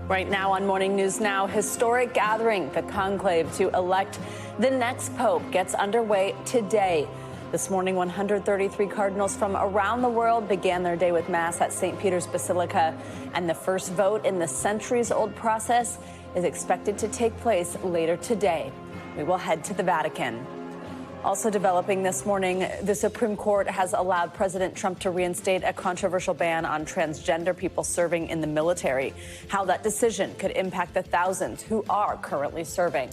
Right now on Morning News Now, historic gathering, the Conclave to elect the next pope, gets underway today. This morning, 133 cardinals from around the world began their day with Mass at St. Peter's Basilica, and the first vote in the centuries-old process is expected to take place later today. We will head to the Vatican. Also developing this morning, the Supreme Court has allowed President Trump to reinstate a controversial ban on transgender people serving in the military. How that decision could impact the thousands who are currently serving.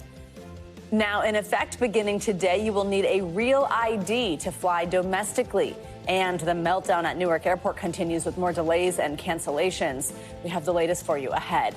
Now, in effect, beginning today, you will need a real ID to fly domestically. And the meltdown at Newark Airport continues with more delays and cancellations. We have the latest for you ahead.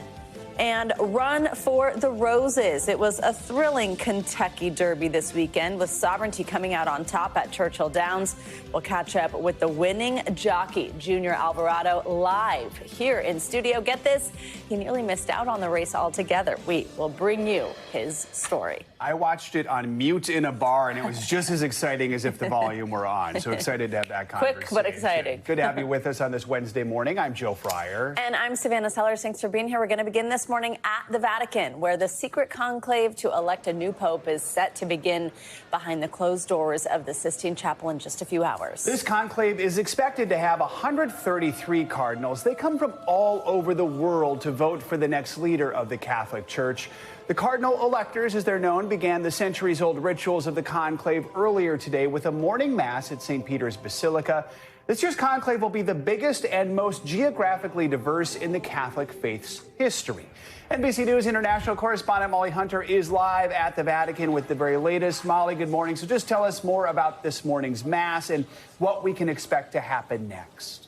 And Run for the Roses. It was a thrilling Kentucky Derby this weekend with Sovereignty coming out on top at Churchill Downs. We'll catch up with the winning jockey, Junior Alvarado, live here in studio. Get this, he nearly missed out on the race altogether. We will bring you his story. I watched it on mute in a bar, and it was just as exciting as if the volume were on. So excited to have that conversation. Quick but exciting. Good to have you with us on this Wednesday morning. I'm Joe Fryer. And I'm Savannah Sellers. Thanks for being here. We're going to begin this morning at the Vatican, where the secret conclave to elect a new pope is set to begin behind the closed doors of the Sistine Chapel in just a few hours. This conclave is expected to have 133 cardinals. They come from all over the world to vote for the next leader of the Catholic Church. The cardinal electors, as they're known, began the centuries-old rituals of the conclave earlier today with a morning mass at St. Peter's Basilica. This year's conclave will be the biggest and most geographically diverse in the Catholic faith's history. NBC News international correspondent Molly Hunter is live at the Vatican with the very latest. Molly, good morning. So just tell us more about this morning's mass and what we can expect to happen next.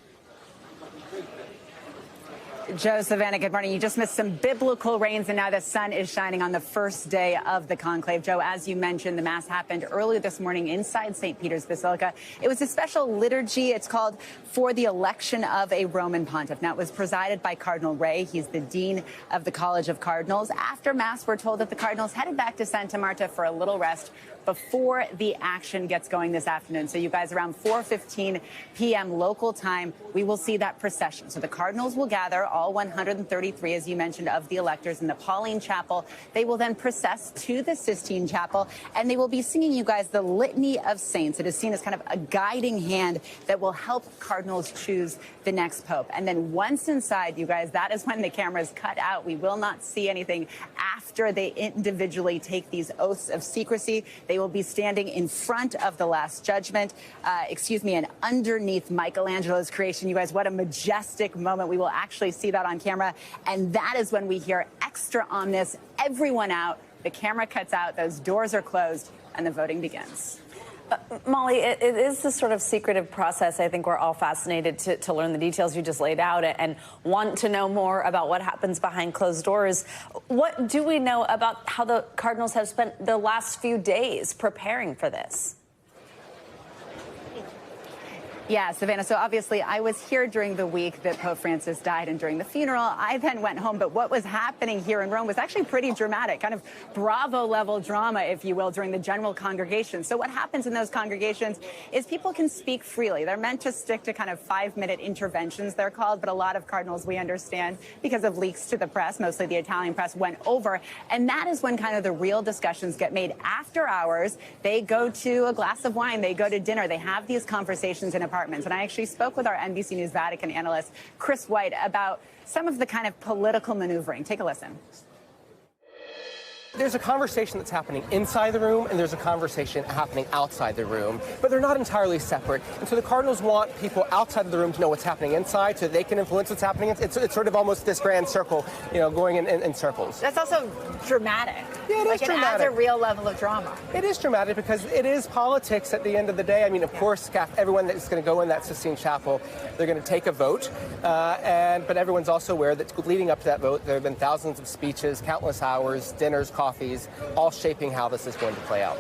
Joe, Savannah, good morning. You just missed some biblical rains, and now the sun is shining on the first day of the conclave. Joe, as you mentioned, the Mass happened earlier this morning inside St. Peter's Basilica. It was a special liturgy. It's called For the Election of a Roman Pontiff. Now, it was presided by Cardinal Ray. He's the Dean of the College of Cardinals. After Mass, we're told that the Cardinals headed back to Santa Marta for a little rest before the action gets going this afternoon. So you guys, around 4:15 p.m. local time, we will see that procession. So the Cardinals will gather, all 133, as you mentioned, of the electors in the Pauline Chapel. They will then process to the Sistine Chapel, and they will be singing, you guys, the Litany of Saints. It is seen as kind of a guiding hand that will help Cardinals choose the next pope. And then once inside, you guys, that is when the cameras cut out. We will not see anything after they individually take these oaths of secrecy. They will be standing in front of the Last Judgment, and underneath Michelangelo's creation. You guys, what a majestic moment. We will actually see that on camera. And that is when we hear extra omnis, everyone out, the camera cuts out, those doors are closed, and the voting begins. Molly, it is this sort of secretive process. I think we're all fascinated to learn the details you just laid out and want to know more about what happens behind closed doors. What do we know about how the Cardinals have spent the last few days preparing for this? Yeah, Savannah, so obviously I was here during the week that Pope Francis died and during the funeral. I then went home, but what was happening here in Rome was actually pretty dramatic, kind of Bravo-level drama, if you will, during the general congregation. So what happens in those congregations is people can speak freely. They're meant to stick to kind of 5-minute interventions, they're called, but a lot of cardinals, we understand, because of leaks to the press, mostly the Italian press, went over. And that is when kind of the real discussions get made after hours. They go to a glass of wine, they go to dinner, they have these conversations in apartments. And I actually spoke with our NBC News Vatican analyst, Chris White, about some of the kind of political maneuvering. Take a listen. There's a conversation that's happening inside the room, and there's a conversation happening outside the room, but they're not entirely separate. And so the Cardinals want people outside of the room to know what's happening inside so they can influence what's happening. It's sort of almost this grand circle, going in circles. That's also dramatic. Yeah, it is dramatic. It adds a real level of drama. It is dramatic because it is politics at the end of the day. I mean, of course, everyone that's going to go in that Sistine Chapel, they're going to take a vote, but everyone's also aware that leading up to that vote, there have been thousands of speeches, countless hours, dinners, coffees, all shaping how this is going to play out.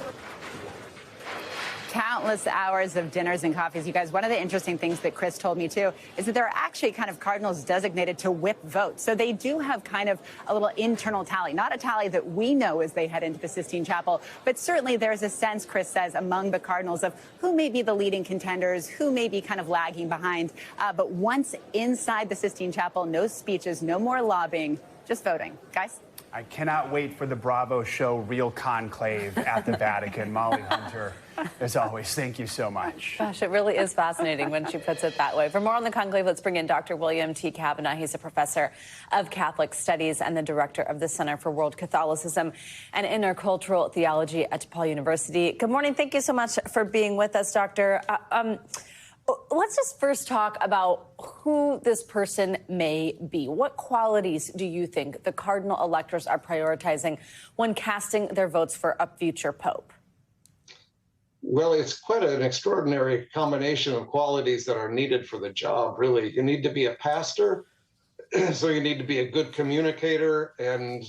Countless hours of dinners and coffees. You guys, one of the interesting things that Chris told me, too, is that there are actually kind of cardinals designated to whip votes. So they do have kind of a little internal tally, not a tally that we know as they head into the Sistine Chapel, but certainly there's a sense, Chris says, among the cardinals of who may be the leading contenders, who may be kind of lagging behind. But once inside the Sistine Chapel, no speeches, no more lobbying, just voting. Guys? I cannot wait for the Bravo show Real Conclave at the Vatican. Molly Hunter, as always, thank you so much. Gosh, it really is fascinating when she puts it that way. For more on the conclave, let's bring in Dr. William T. Kavanaugh. He's a professor of Catholic Studies and the director of the Center for World Catholicism and Intercultural Theology at Papal University. Good morning. Thank you so much for being with us, Doctor. Let's just first talk about who this person may be. What qualities do you think the cardinal electors are prioritizing when casting their votes for a future pope? Well, it's quite an extraordinary combination of qualities that are needed for the job, really. You need to be a pastor, so you need to be a good communicator and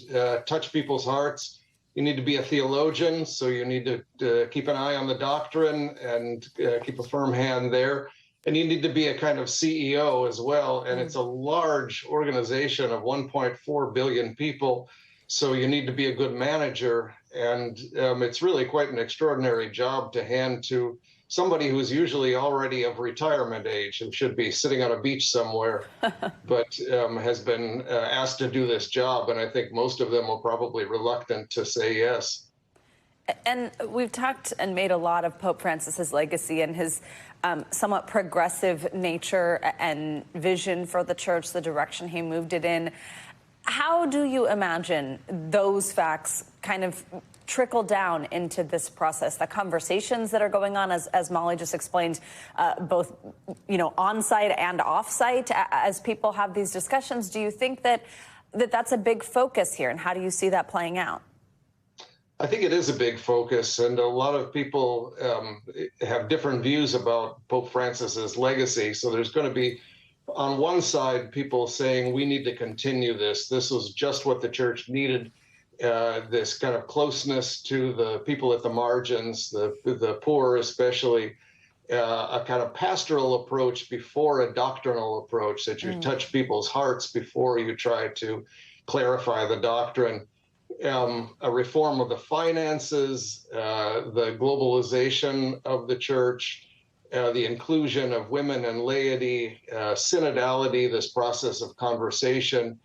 touch people's hearts. You need to be a theologian, so you need to keep an eye on the doctrine and keep a firm hand there. And you need to be a kind of CEO as well. And it's a large organization of 1.4 billion people, so you need to be a good manager. And it's really quite an extraordinary job to hand to somebody who's usually already of retirement age and should be sitting on a beach somewhere, but has been asked to do this job. And I think most of them are probably reluctant to say yes. And we've talked and made a lot of Pope Francis's legacy and his somewhat progressive nature and vision for the church, the direction he moved it in. How do you imagine those facts kind of trickle down into this process, the conversations that are going on, as Molly just explained, both, on-site and off-site, as people have these discussions? Do you think that that's a big focus here, and how do you see that playing out? I think it is a big focus, and a lot of people have different views about Pope Francis's legacy. So there's going to be, on one side, people saying we need to continue this. This was just what the church needed. This kind of closeness to the people at the margins, the poor especially, a kind of pastoral approach before a doctrinal approach, that you touch people's hearts before you try to clarify the doctrine. A reform of the finances, the globalization of the church, the inclusion of women and laity, synodality, this process of conversation,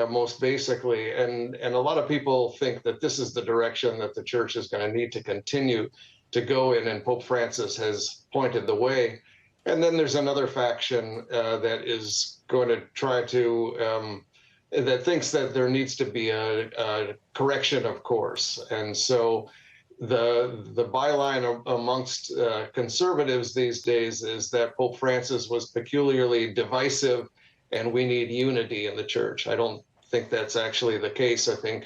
most basically. And a lot of people think that this is the direction that the church is going to need to continue to go in, and Pope Francis has pointed the way. And then there's another faction that is going to try to that thinks that there needs to be a correction of course. And so the byline amongst conservatives these days is that Pope Francis was peculiarly divisive and we need unity in the church. I don't think that's actually the case. I think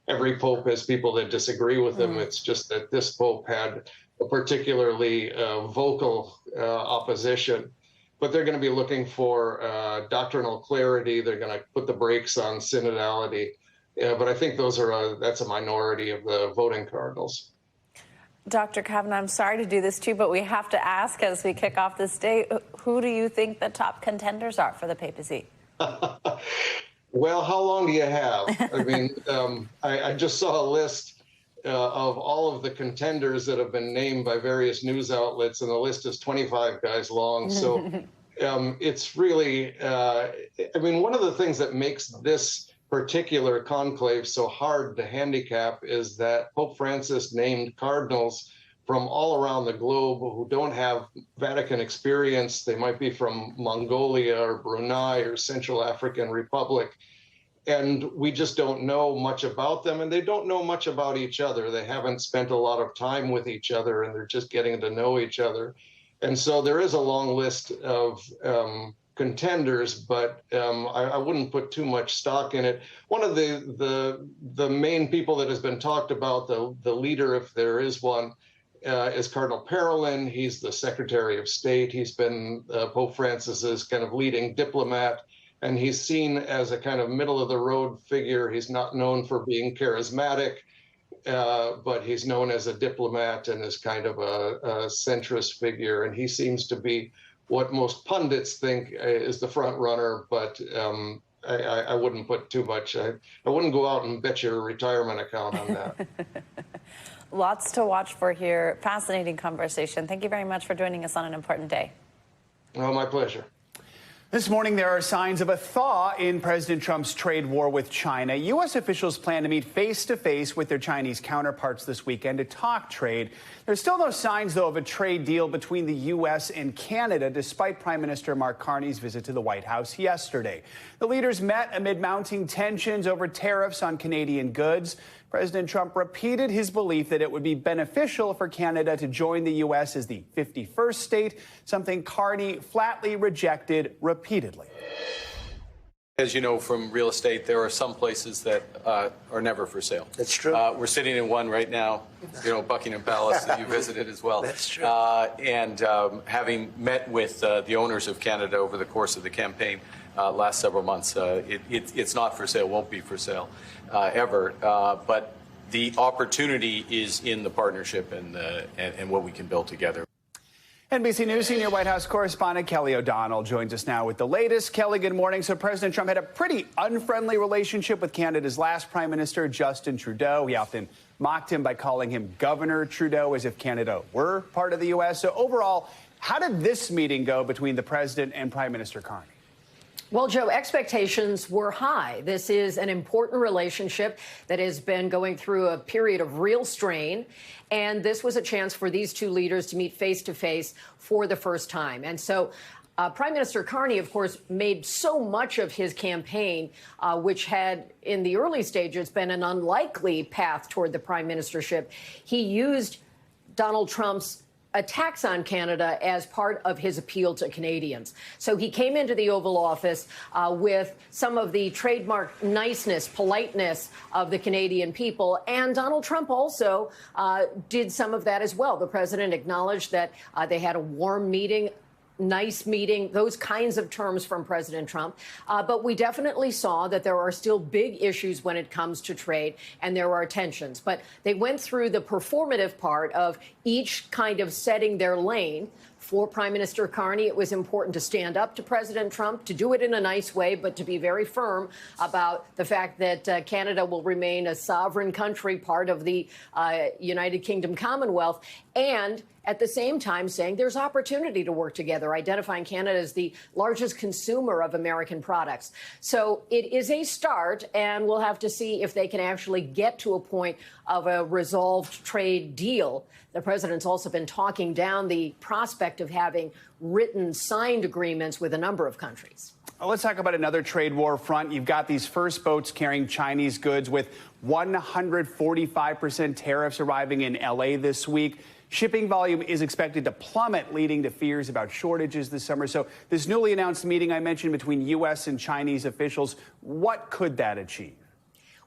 every pope has people that disagree with him. It's just that this pope had a particularly vocal opposition. But they're going to be looking for doctrinal clarity. They're going to put the brakes on synodality. But I think that's a minority of the voting cardinals. Dr. Kavanaugh, I'm sorry to do this too, but we have to ask as we kick off this day, who do you think the top contenders are for the papacy? Well, how long do you have? I mean, I just saw a list of all of the contenders that have been named by various news outlets, and the list is 25 guys long. So it's really, one of the things that makes this particular conclave so hard to handicap is that Pope Francis named cardinals from all around the globe who don't have Vatican experience. They might be from Mongolia or Brunei or Central African Republic. And we just don't know much about them, and they don't know much about each other. They haven't spent a lot of time with each other, and they're just getting to know each other. And so there is a long list of contenders, but I wouldn't put too much stock in it. One of the main people that has been talked about, the leader, if there is one, is Cardinal Parolin. He's the Secretary of State. He's been Pope Francis's kind of leading diplomat. And he's seen as a kind of middle-of-the-road figure. He's not known for being charismatic. but he's known as a diplomat and is kind of a centrist figure. And he seems to be what most pundits think is the front runner, but I wouldn't put too much. I wouldn't go out and bet your retirement account on that. Lots to watch for here. Fascinating conversation. Thank you very much for joining us on an important day. Well, my pleasure. This morning, there are signs of a thaw in President Trump's trade war with China. U.S. officials plan to meet face-to-face with their Chinese counterparts this weekend to talk trade. There's still no signs, though, of a trade deal between the U.S. and Canada, despite Prime Minister Mark Carney's visit to the White House yesterday. The leaders met amid mounting tensions over tariffs on Canadian goods. President Trump repeated his belief that it would be beneficial for Canada to join the U.S. as the 51st state, something Carney flatly rejected repeatedly. As you know from real estate, there are some places that are never for sale. That's true. We're sitting in one right now, Buckingham Palace that you visited as well. That's true. And having met with the owners of Canada over the course of the campaign last several months, it's not for sale, won't be for sale ever. But the opportunity is in the partnership and what we can build together. NBC News senior White House correspondent Kelly O'Donnell joins us now with the latest. Kelly, good morning. So President Trump had a pretty unfriendly relationship with Canada's last prime minister, Justin Trudeau. He often mocked him by calling him Governor Trudeau, as if Canada were part of the U.S. So overall, how did this meeting go between the president and Prime Minister Carney? Well, Joe, expectations were high. This is an important relationship that has been going through a period of real strain. And this was a chance for these two leaders to meet face to face for the first time. And so Prime Minister Carney, of course, made so much of his campaign, which had in the early stages been an unlikely path toward the prime ministership. He used Donald Trump's attacks on Canada as part of his appeal to Canadians. So he came into the Oval Office with some of the trademark niceness, politeness of the Canadian people. And Donald Trump also did some of that as well. The president acknowledged that they had a warm meeting, nice meeting, those kinds of terms from President Trump. But we definitely saw that there are still big issues when it comes to trade, and there are tensions. But they went through the performative part of each kind of setting their lane. For Prime Minister Carney, it was important to stand up to President Trump, to do it in a nice way, but to be very firm about the fact that Canada will remain a sovereign country, part of the United Kingdom Commonwealth, and at the same time saying there's opportunity to work together, identifying Canada as the largest consumer of American products. So it is a start, and we'll have to see if they can actually get to a point of a resolved trade deal. The president's also been talking down the prospect of having written, signed agreements with a number of countries. Let's talk about another trade war front. You've got these first boats carrying Chinese goods with 145% tariffs arriving in L.A. this week. Shipping volume is expected to plummet, leading to fears about shortages this summer. So this newly announced meeting I mentioned between U.S. and Chinese officials, what could that achieve?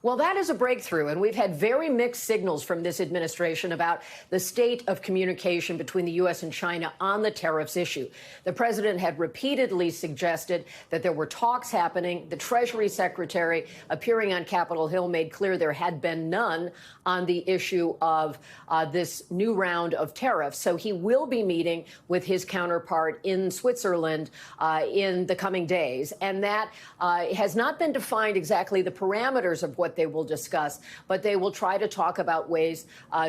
Well, that is a breakthrough, and we've had very mixed signals from this administration about the state of communication between the U.S. and China on the tariffs issue. The president had repeatedly suggested that there were talks happening. The Treasury Secretary, appearing on Capitol Hill, made clear there had been none on the issue of this new round of tariffs. So he will be meeting with his counterpart in Switzerland in the coming days, and that has not been defined exactly the parameters of what they will discuss, but they will try to talk about ways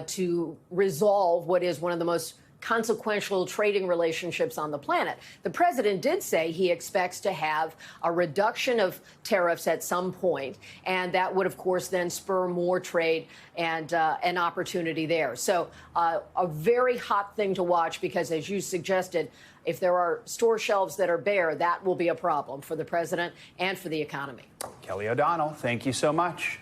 to resolve what is one of the most consequential trading relationships on the planet. The president did say he expects to have a reduction of tariffs at some point, and that would, of course, then spur more trade and an opportunity there. So a very hot thing to watch because, as you suggested, if there are store shelves that are bare, that will be a problem for the president and for the economy. Kelly O'Donnell, thank you so much.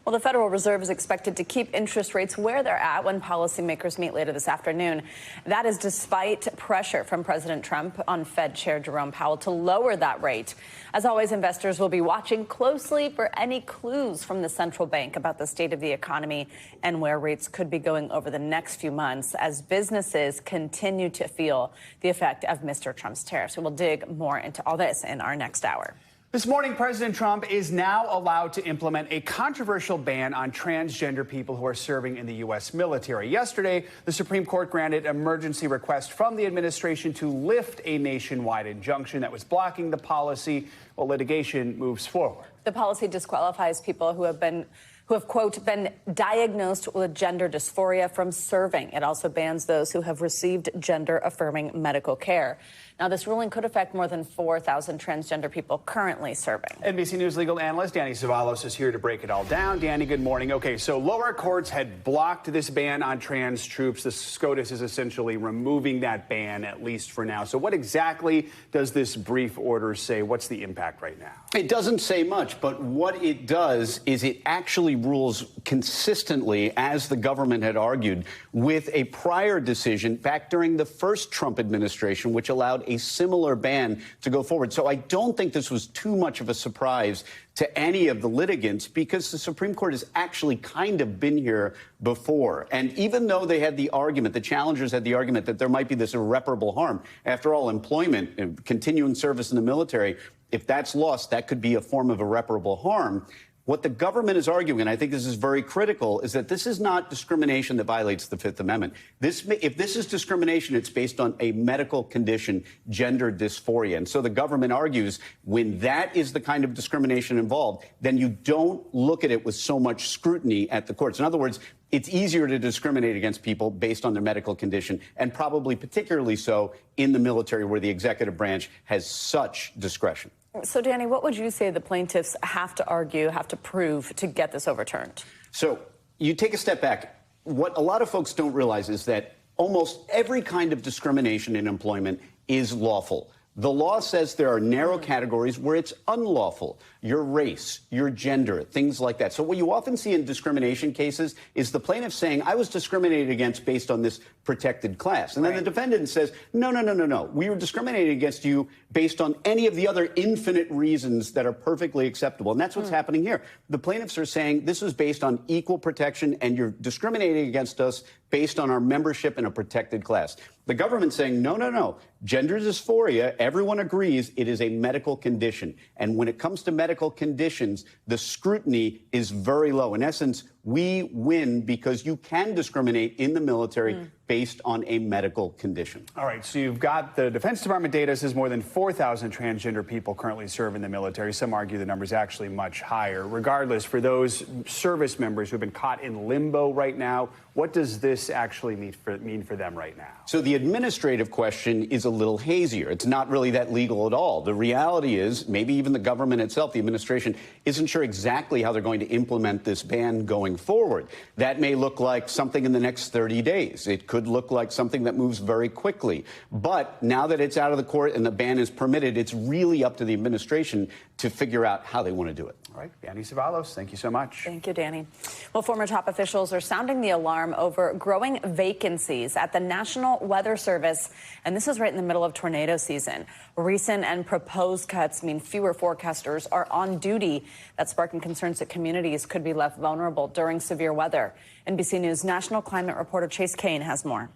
Well, the Federal Reserve is expected to keep interest rates where they're at when policymakers meet later this afternoon. That is despite pressure from President Trump on Fed Chair Jerome Powell to lower that rate. As always, investors will be watching closely for any clues from the central bank about the state of the economy and where rates could be going over the next few months as businesses continue to feel the effect of Mr. Trump's tariffs. We will dig more into all this in our next hour. This morning, President Trump is now allowed to implement a controversial ban on transgender people who are serving in the U.S. military. Yesterday, the Supreme Court granted an emergency request from the administration to lift a nationwide injunction that was blocking the policy while litigation moves forward. The policy disqualifies people who have, quote, been diagnosed with gender dysphoria from serving. It also bans those who have received gender-affirming medical care. Now, this ruling could affect more than 4,000 transgender people currently serving. NBC News legal analyst Danny Zavalos is here to break it all down. Danny, good morning. Okay, so lower courts had blocked this ban on trans troops. The SCOTUS is essentially removing that ban, at least for now. So what exactly does this brief order say? What's the impact right now? It doesn't say much, but what it does is it actually rules consistently, as the government had argued, with a prior decision back during the first Trump administration, which allowed a similar ban to go forward. So I don't think this was too much of a surprise to any of the litigants, because the Supreme Court has actually kind of been here before. And even though they had the argument, the challengers had the argument that there might be this irreparable harm, after all, employment, continuing service in the military, if that's lost, that could be a form of irreparable harm. What the government is arguing, and I think this is very critical, is that this is not discrimination that violates the Fifth Amendment. If this is discrimination, it's based on a medical condition, gender dysphoria. And so the government argues when that is the kind of discrimination involved, then you don't look at it with so much scrutiny at the courts. In other words, it's easier to discriminate against people based on their medical condition, and probably particularly so in the military, where the executive branch has such discretion. So, Danny, what would you say the plaintiffs have to argue, have to prove to get this overturned? So you take a step back. What a lot of folks don't realize is that almost every kind of discrimination in employment is lawful. The law says there are narrow categories where it's unlawful. Your race, your gender, things like that. So what you often see in discrimination cases is the plaintiff saying, I was discriminated against based on this protected class. And then the defendant says, no. We were discriminated against you based on any of the other infinite reasons that are perfectly acceptable. And that's what's happening here. The plaintiffs are saying this was based on equal protection, and you're discriminating against us based on our membership in a protected class. The government saying, no. Gender dysphoria, everyone agrees it is a medical condition. And when it comes to medical conditions, the scrutiny is very low. In essence, we win because you can discriminate in the military based on a medical condition. All right, so you've got the Defense Department data says more than 4,000 transgender people currently serve in the military. Some argue the number is actually much higher. Regardless, for those service members who have been caught in limbo right now, what does this actually mean for them right now? So the administrative question is a little hazier. It's not really that legal at all. The reality is, maybe even the government itself, the administration, isn't sure exactly how they're going to implement this ban going forward. That may look like something in the next 30 days. It could look like something that moves very quickly. But now that it's out of the court and the ban is permitted, it's really up to the administration to figure out how they want to do it. All right, Danny Zavalos, thank you so much. Thank you, Danny. Well, former top officials are sounding the alarm over growing vacancies at the National Weather Service, and this is right in the middle of tornado season. Recent and proposed cuts mean fewer forecasters are on duty. That's sparking concerns that communities could be left vulnerable during severe weather. NBC News national climate reporter Chase Kane has more.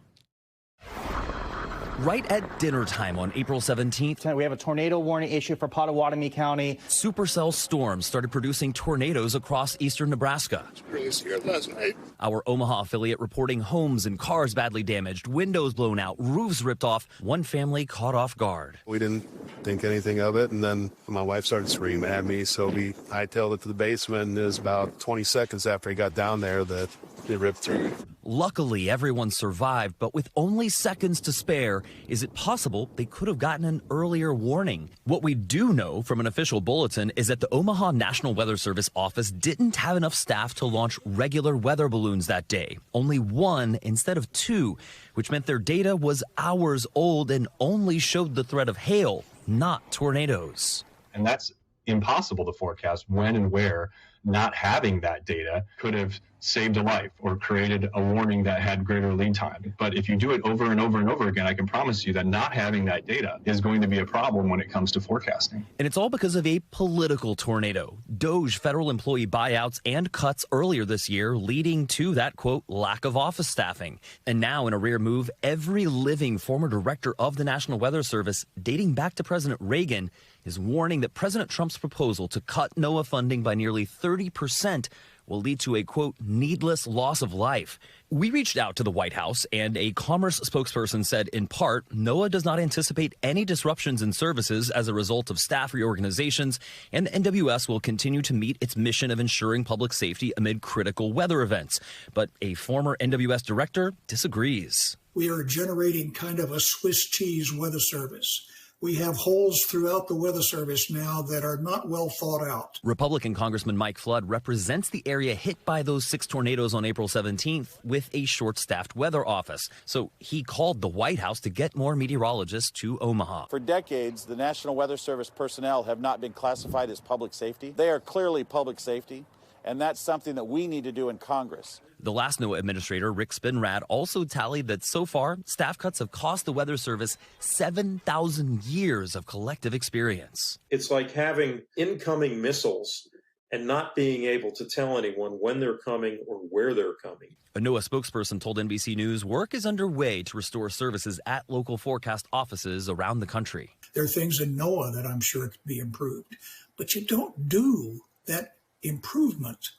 Right at dinner time on April 17th, we have a tornado warning issue for Pottawatomie County. Supercell storms started producing tornadoes across eastern Nebraska. Really scared last night. Our Omaha affiliate reporting homes and cars badly damaged, windows blown out, roofs ripped off, one family caught off guard. We didn't think anything of it, and then my wife started screaming at me, so we hightailed it to the basement, and it was about 20 seconds after he got down there that it ripped through. Luckily, everyone survived, but with only seconds to spare, is it possible they could have gotten an earlier warning? What we do know from an official bulletin is that the Omaha National Weather Service office didn't have enough staff to launch regular weather balloons that day. Only one instead of two, which meant their data was hours old and only showed the threat of hail, not tornadoes. And that's impossible to forecast when and where. Not having that data could have saved a life or created a warning that had greater lead time. But if you do it over and over and over again, I can promise you that not having that data is going to be a problem when it comes to forecasting. And it's all because of a political tornado. Doge federal employee buyouts and cuts earlier this year, leading to that, quote, lack of office staffing. And now, in a rare move, every living former director of the National Weather Service, dating back to President Reagan, is warning that President Trump's proposal to cut NOAA funding by nearly 30% will lead to a, quote, needless loss of life. We reached out to the White House, and a Commerce spokesperson said, in part, NOAA does not anticipate any disruptions in services as a result of staff reorganizations, and the NWS will continue to meet its mission of ensuring public safety amid critical weather events. But a former NWS director disagrees. We are generating kind of a Swiss cheese weather service. We have holes throughout the Weather Service now that are not well thought out. Republican Congressman Mike Flood represents the area hit by those 6 tornadoes on April 17th with a short-staffed weather office. So he called the White House to get more meteorologists to Omaha. For decades, the National Weather Service personnel have not been classified as public safety. They are clearly public safety, and that's something that we need to do in Congress. The last NOAA administrator, Rick Spinrad, also tallied that so far, staff cuts have cost the Weather Service 7,000 years of collective experience. It's like having incoming missiles and not being able to tell anyone when they're coming or where they're coming. A NOAA spokesperson told NBC News work is underway to restore services at local forecast offices around the country. There are things in NOAA that I'm sure could be improved, but you don't do that improvement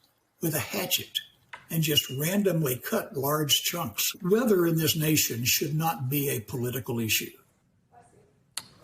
with a hatchet and just randomly cut large chunks. Weather in this nation should not be a political issue.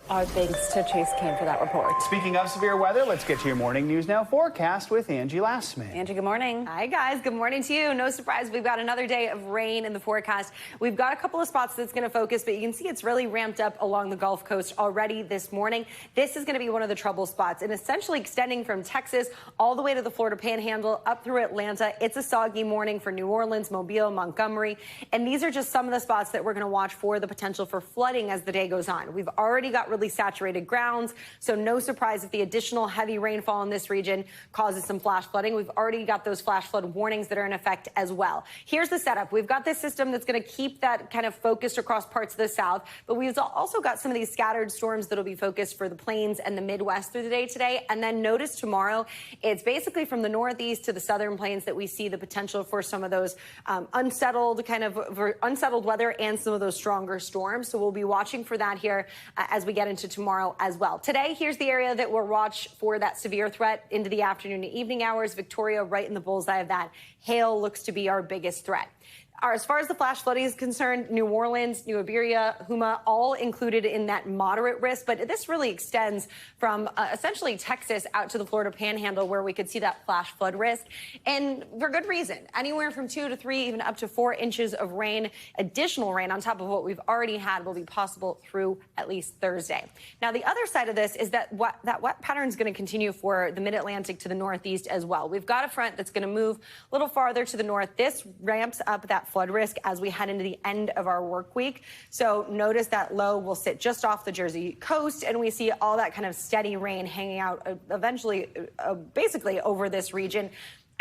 Our thanks to Chase Kane for that report. Speaking of severe weather, let's get to your morning News Now forecast with Angie Lastman. Angie, good morning. Hi, guys. Good morning to you. No surprise, we've got another day of rain in the forecast. We've got a couple of spots that's going to focus, but you can see it's really ramped up along the Gulf Coast already this morning. This is going to be one of the trouble spots, and essentially extending from Texas all the way to the Florida Panhandle up through Atlanta. It's a soggy morning for New Orleans, Mobile, Montgomery, and these are just some of the spots that we're going to watch for the potential for flooding as the day goes on. We've already got really saturated grounds, so no surprise if the additional heavy rainfall in this region causes some flash flooding. We've already got those flash flood warnings that are in effect as well. Here's the setup. We've got this system that's going to keep that kind of focused across parts of the south, but we've also got some of these scattered storms that'll be focused for the plains and the Midwest through the day today. And then notice tomorrow, it's basically from the northeast to the southern plains that we see the potential for some of those unsettled weather and some of those stronger storms. So we'll be watching for that here as we get into tomorrow as well. Today, here's the area that we'll watch for that severe threat into the afternoon and evening hours. Victoria right in the bullseye of that. Hail looks to be our biggest threat. As far as the flash flooding is concerned, New Orleans, New Iberia, Huma, all included in that moderate risk. But this really extends from essentially Texas out to the Florida Panhandle, where we could see that flash flood risk. And for good reason. Anywhere from 2 to 3, even up to 4 inches of rain, additional rain on top of what we've already had, will be possible through at least Thursday. Now, the other side of this is that that wet pattern is going to continue for the mid-Atlantic to the northeast as well. We've got a front that's going to move a little farther to the north. This ramps up that flood risk as we head into the end of our work week. So notice that low will sit just off the Jersey coast, and we see all that kind of steady rain hanging out eventually, basically over this region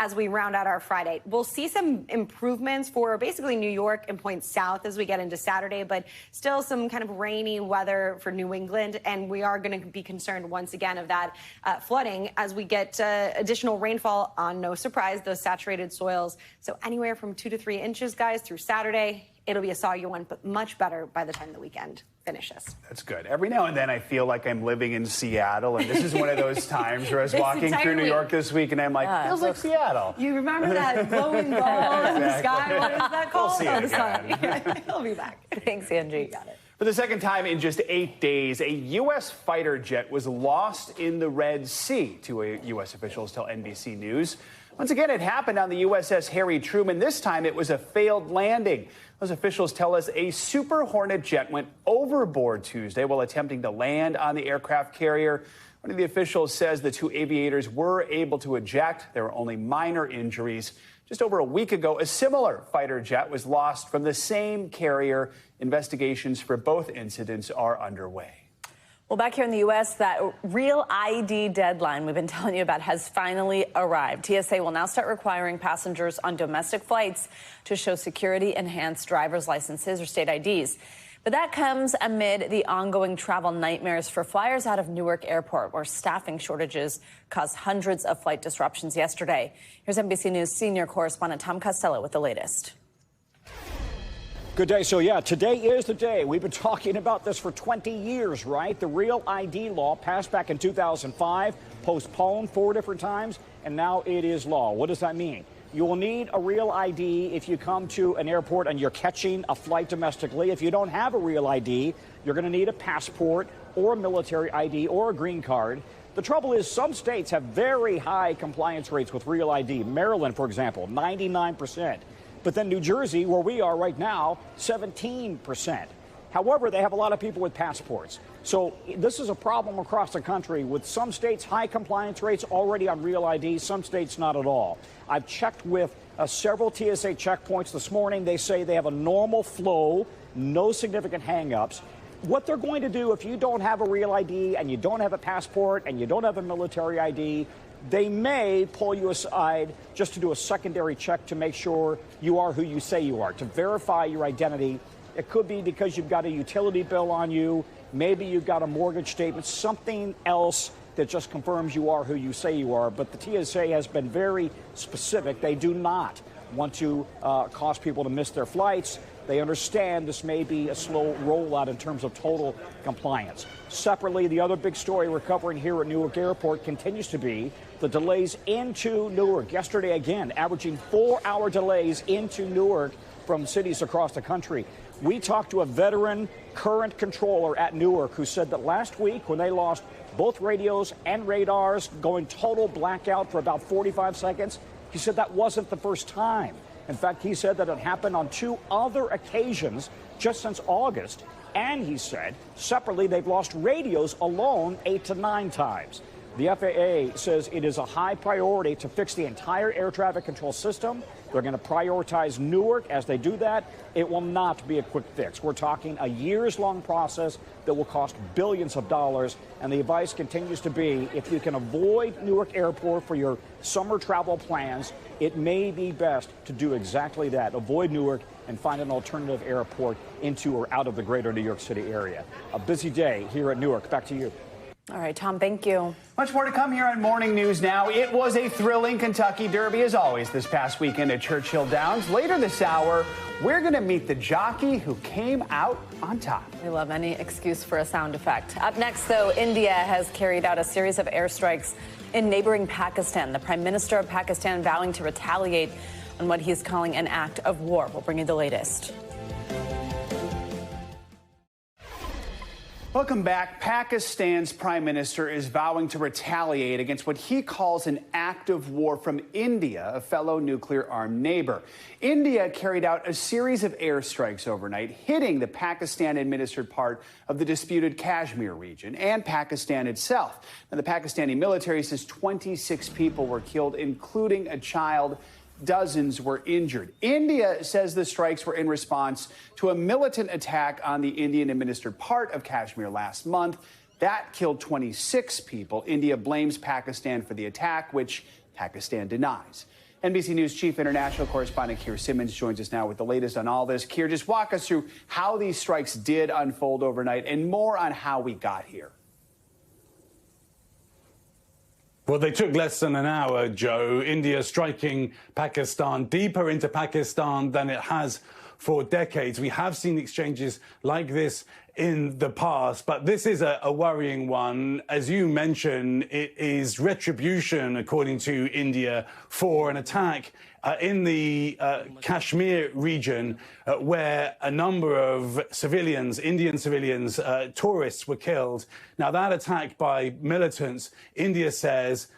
as we round out our Friday. We'll see some improvements for basically New York and points south as we get into Saturday, but still some kind of rainy weather for New England. And we are going to be concerned once again of that flooding as we get additional rainfall on, no surprise, those saturated soils. So anywhere from 2 to 3 inches, guys, through Saturday. It'll be a soggy one, but much better by the time the weekend finishes. That's good. Every now and then I feel like I'm living in Seattle, and this is one of those times where I was walking through New York this week, and I'm like, feels like Seattle. You remember that glowing ball in the sky? What is that called? We'll see it again. He'll be back. Thanks, Angie. Got it. For the second time in just 8 days, a U.S. fighter jet was lost in the Red Sea, two U.S. officials tell NBC News. Once again, it happened on the USS Harry Truman. This time, it was a failed landing. Those officials tell us a Super Hornet jet went overboard Tuesday while attempting to land on the aircraft carrier. One of the officials says the 2 aviators were able to eject. There were only minor injuries. Just over a week ago, a similar fighter jet was lost from the same carrier. Investigations for both incidents are underway. Well, back here in the U.S., that real ID deadline we've been telling you about has finally arrived. TSA will now start requiring passengers on domestic flights to show security-enhanced driver's licenses or state IDs. But that comes amid the ongoing travel nightmares for flyers out of Newark Airport, where staffing shortages caused hundreds of flight disruptions yesterday. Here's NBC News senior correspondent Tom Costello with the latest. Good day. So, yeah, today is the day. We've been talking about this for 20 years, right? The Real ID law passed back in 2005, postponed 4 different times, and now it is law. What does that mean? You will need a real ID if you come to an airport and you're catching a flight domestically. If you don't have a real ID, you're going to need a passport or a military ID or a green card. The trouble is some states have very high compliance rates with real ID. Maryland, for example, 99%. But then New Jersey, where we are right now, 17%. However, they have a lot of people with passports. So this is a problem across the country with some states high compliance rates already on real ID, some states not at all. I've checked with several TSA checkpoints this morning. They say they have a normal flow, no significant hang-ups. What they're going to do if you don't have a real ID and you don't have a passport and you don't have a military ID, they may pull you aside just to do a secondary check to make sure you are who you say you are, to verify your identity. It could be because you've got a utility bill on you, maybe you've got a mortgage statement, something else that just confirms you are who you say you are. But the TSA has been very specific. They do not want to cause people to miss their flights. They understand this may be a slow rollout in terms of total compliance. Separately, the other big story we're covering here at Newark Airport continues to be the delays into Newark. Yesterday, again, averaging 4-hour delays into Newark from cities across the country. We talked to a veteran current controller at Newark who said that last week when they lost both radios and radars, going total blackout for about 45 seconds, he said that wasn't the first time. In fact, he said that it happened on 2 other occasions just since August. And he said, separately, they've lost radios alone 8 to 9 times. The FAA says it is a high priority to fix the entire air traffic control system. They're going to prioritize Newark as they do that. It will not be a quick fix. We're talking a years-long process that will cost billions of dollars. And the advice continues to be, if you can avoid Newark Airport for your summer travel plans, it may be best to do exactly that. Avoid Newark and find an alternative airport into or out of the greater New York City area. A busy day here at Newark. Back to you. All right, Tom, thank you. Much more to come here on Morning News Now. It was a thrilling Kentucky Derby, as always, this past weekend at Churchill Downs. Later this hour, we're going to meet the jockey who came out on top. We love any excuse for a sound effect. Up next, though, India has carried out a series of airstrikes in neighboring Pakistan. The Prime Minister of Pakistan vowing to retaliate on what he's calling an act of war. We'll bring you the latest. Welcome back. Pakistan's prime minister is vowing to retaliate against what he calls an act of war from India, a fellow nuclear-armed neighbor. India carried out a series of airstrikes overnight, hitting the Pakistan-administered part of the disputed Kashmir region and Pakistan itself. Now, the Pakistani military says 26 people were killed, including a child. Dozens were injured. India says the strikes were in response to a militant attack on the Indian-administered part of Kashmir last month. That killed 26 people. India blames Pakistan for the attack, which Pakistan denies. NBC News chief international correspondent Keir Simmons joins us now with the latest on all this. Keir, just walk us through how these strikes did unfold overnight and more on how we got here. Well, they took less than an hour, Joe. India striking Pakistan deeper into Pakistan than it has for decades. We have seen exchanges like this in the past, but this is a worrying one. As you mentioned, it is retribution, according to India, for an attack in the Kashmir region where a number of civilians, Indian civilians, tourists were killed. Now, that attack by militants, India says,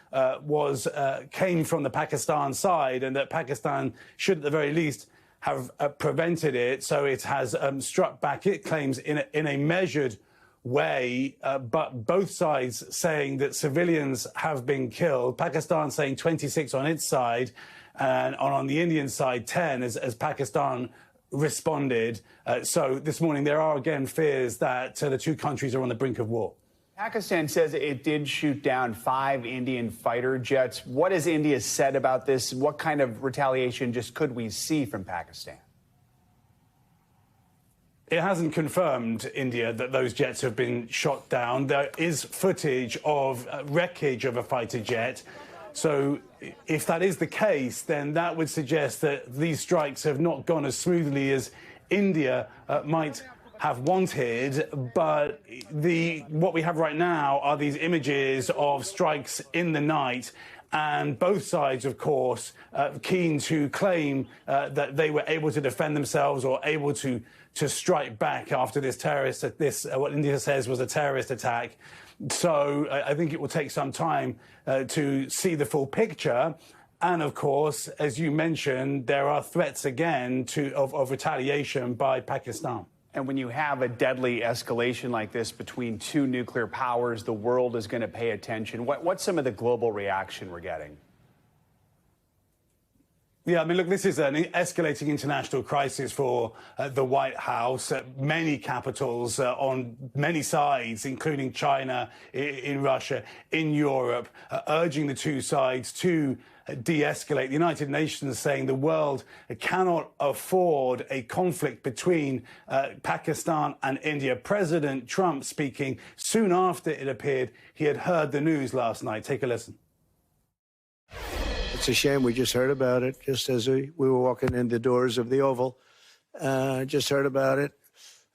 came from the Pakistan side, and that Pakistan should, at the very least, have prevented it. So it has struck back, it claims, in a measured way, but both sides saying that civilians have been killed. Pakistan saying 26 on its side, and on the Indian side, 10 as Pakistan responded. So this morning there are again fears that the two countries are on the brink of war. Pakistan says it did shoot down 5 Indian fighter jets. What has India said about this? What kind of retaliation just could we see from Pakistan? It hasn't confirmed, India, that those jets have been shot down. There is footage of wreckage of a fighter jet. So if that is the case, then that would suggest that these strikes have not gone as smoothly as India might have wanted. But what we have right now are these images of strikes in the night. And both sides, of course, keen to claim that they were able to defend themselves or able to strike back after what India says was a terrorist attack. So I think it will take some time to see the full picture. And of course, as you mentioned, there are threats again of retaliation by Pakistan. And when you have a deadly escalation like this between 2 nuclear powers, the world is going to pay attention. What's some of the global reaction we're getting? Yeah, I mean, look, this is an escalating international crisis for the White House. Many capitals on many sides, including China, in Russia, in Europe, urging the two sides to de-escalate. The United Nations saying the world cannot afford a conflict between Pakistan and India. President Trump speaking soon after it appeared he had heard the news last night. Take a listen. It's a shame we just heard about it, just as we were walking in the doors of the Oval. Just heard about it.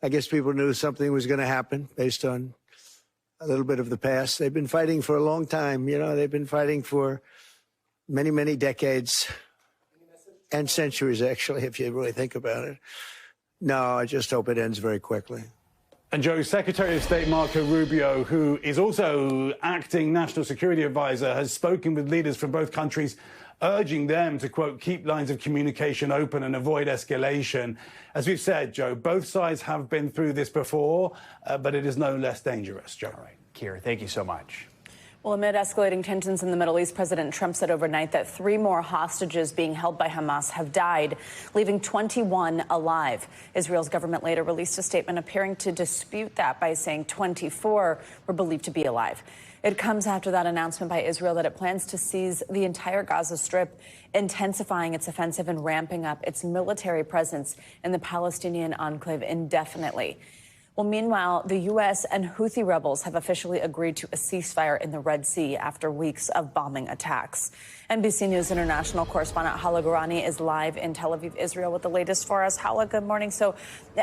I guess people knew something was going to happen based on a little bit of the past. They've been fighting for a long time. You know, they've been fighting for many, many decades and centuries, actually, if you really think about it. No, I just hope it ends very quickly. And Joe, Secretary of State Marco Rubio, who is also acting national security advisor, has spoken with leaders from both countries, urging them to, quote, keep lines of communication open and avoid escalation. As we've said, Joe, both sides have been through this before, but it is no less dangerous, Joe. All right, Keir, thank you so much. Well, amid escalating tensions in the Middle East, President Trump said overnight that 3 more hostages being held by Hamas have died, leaving 21 alive. Israel's government later released a statement appearing to dispute that by saying 24 were believed to be alive. It comes after that announcement by Israel that it plans to seize the entire Gaza Strip, intensifying its offensive and ramping up its military presence in the Palestinian enclave indefinitely. Well, meanwhile, the U.S. and Houthi rebels have officially agreed to a ceasefire in the Red Sea after weeks of bombing attacks. NBC News International correspondent Hala Gourani is live in Tel Aviv, Israel, with the latest for us. Hala, good morning. So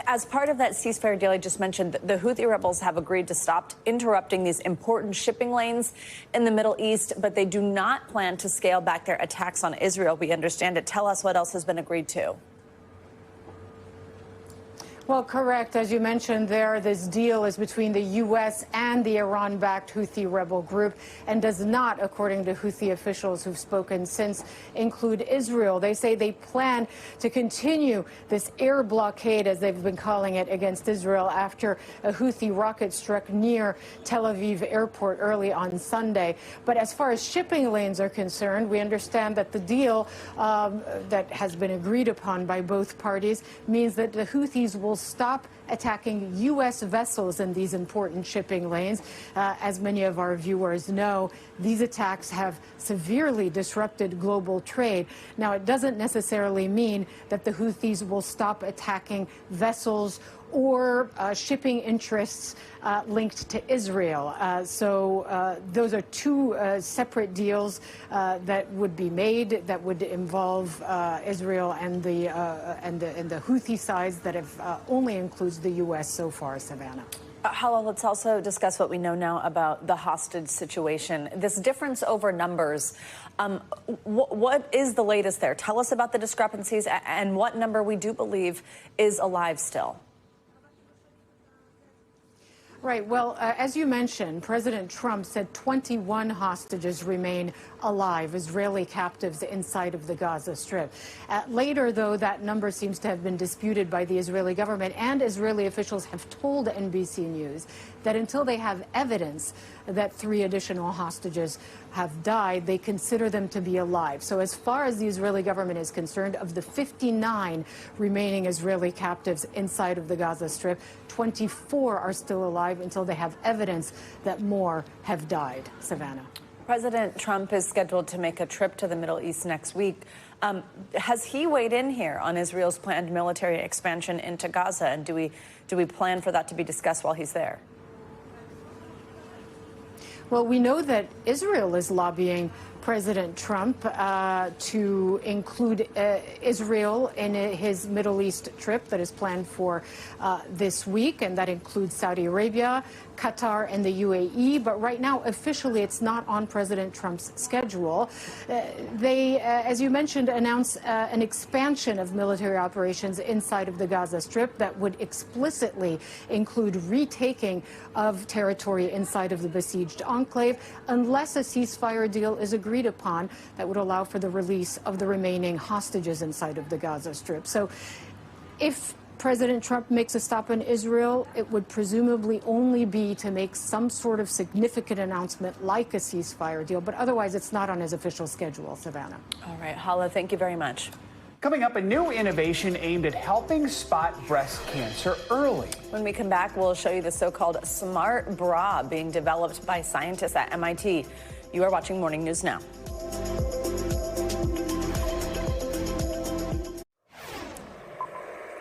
as part of that ceasefire deal I just mentioned, the Houthi rebels have agreed to stop interrupting these important shipping lanes in the Middle East, but they do not plan to scale back their attacks on Israel. We understand it. Tell us what else has been agreed to. Well, correct. As you mentioned there, this deal is between the U.S. and the Iran-backed Houthi rebel group and does not, according to Houthi officials who've spoken since, include Israel. They say they plan to continue this air blockade, as they've been calling it, against Israel after a Houthi rocket struck near Tel Aviv airport early on Sunday. But as far as shipping lanes are concerned, we understand that the deal that has been agreed upon by both parties means that the Houthis will stop attacking U.S. vessels in these important shipping lanes. As many of our viewers know, these attacks have severely disrupted global trade. Now, it doesn't necessarily mean that the Houthis will stop attacking vessels or shipping interests linked to Israel. So those are 2 separate deals that would be made that would involve Israel and the Houthi sides that have only includes the U.S. so far, Savannah. Hala, let's also discuss what we know now about the hostage situation. This difference over numbers, what is the latest there? Tell us about the discrepancies and what number we do believe is alive still. Right. Well, as you mentioned, President Trump said 21 hostages remain alive, Israeli captives inside of the Gaza Strip. Later, though, that number seems to have been disputed by the Israeli government, and Israeli officials have told NBC News that until they have evidence that 3 additional hostages have died, they consider them to be alive. So as far as the Israeli government is concerned, of the 59 remaining Israeli captives inside of the Gaza Strip, 24 are still alive until they have evidence that more have died. Savannah. President Trump is scheduled to make a trip to the Middle East next week. Has he weighed in here on Israel's planned military expansion into Gaza? And do we plan for that to be discussed while he's there? Well, we know that Israel is lobbying President Trump to include Israel in his Middle East trip that is planned for this week, and that includes Saudi Arabia, Qatar, and the UAE. But right now, officially, it's not on President Trump's schedule. They, as you mentioned, announced an expansion of military operations inside of the Gaza Strip that would explicitly include retaking of territory inside of the besieged enclave, unless a ceasefire deal is agreed upon that would allow for the release of the remaining hostages inside of the Gaza Strip. So if President Trump makes a stop in Israel, it would presumably only be to make some sort of significant announcement like a ceasefire deal, but otherwise it's not on his official schedule. Savannah. All right, Hala, thank you very much. Coming up, a new innovation aimed at helping spot breast cancer early. When we come back, we'll show you the so-called smart bra being developed by scientists at MIT. You are watching Morning News Now.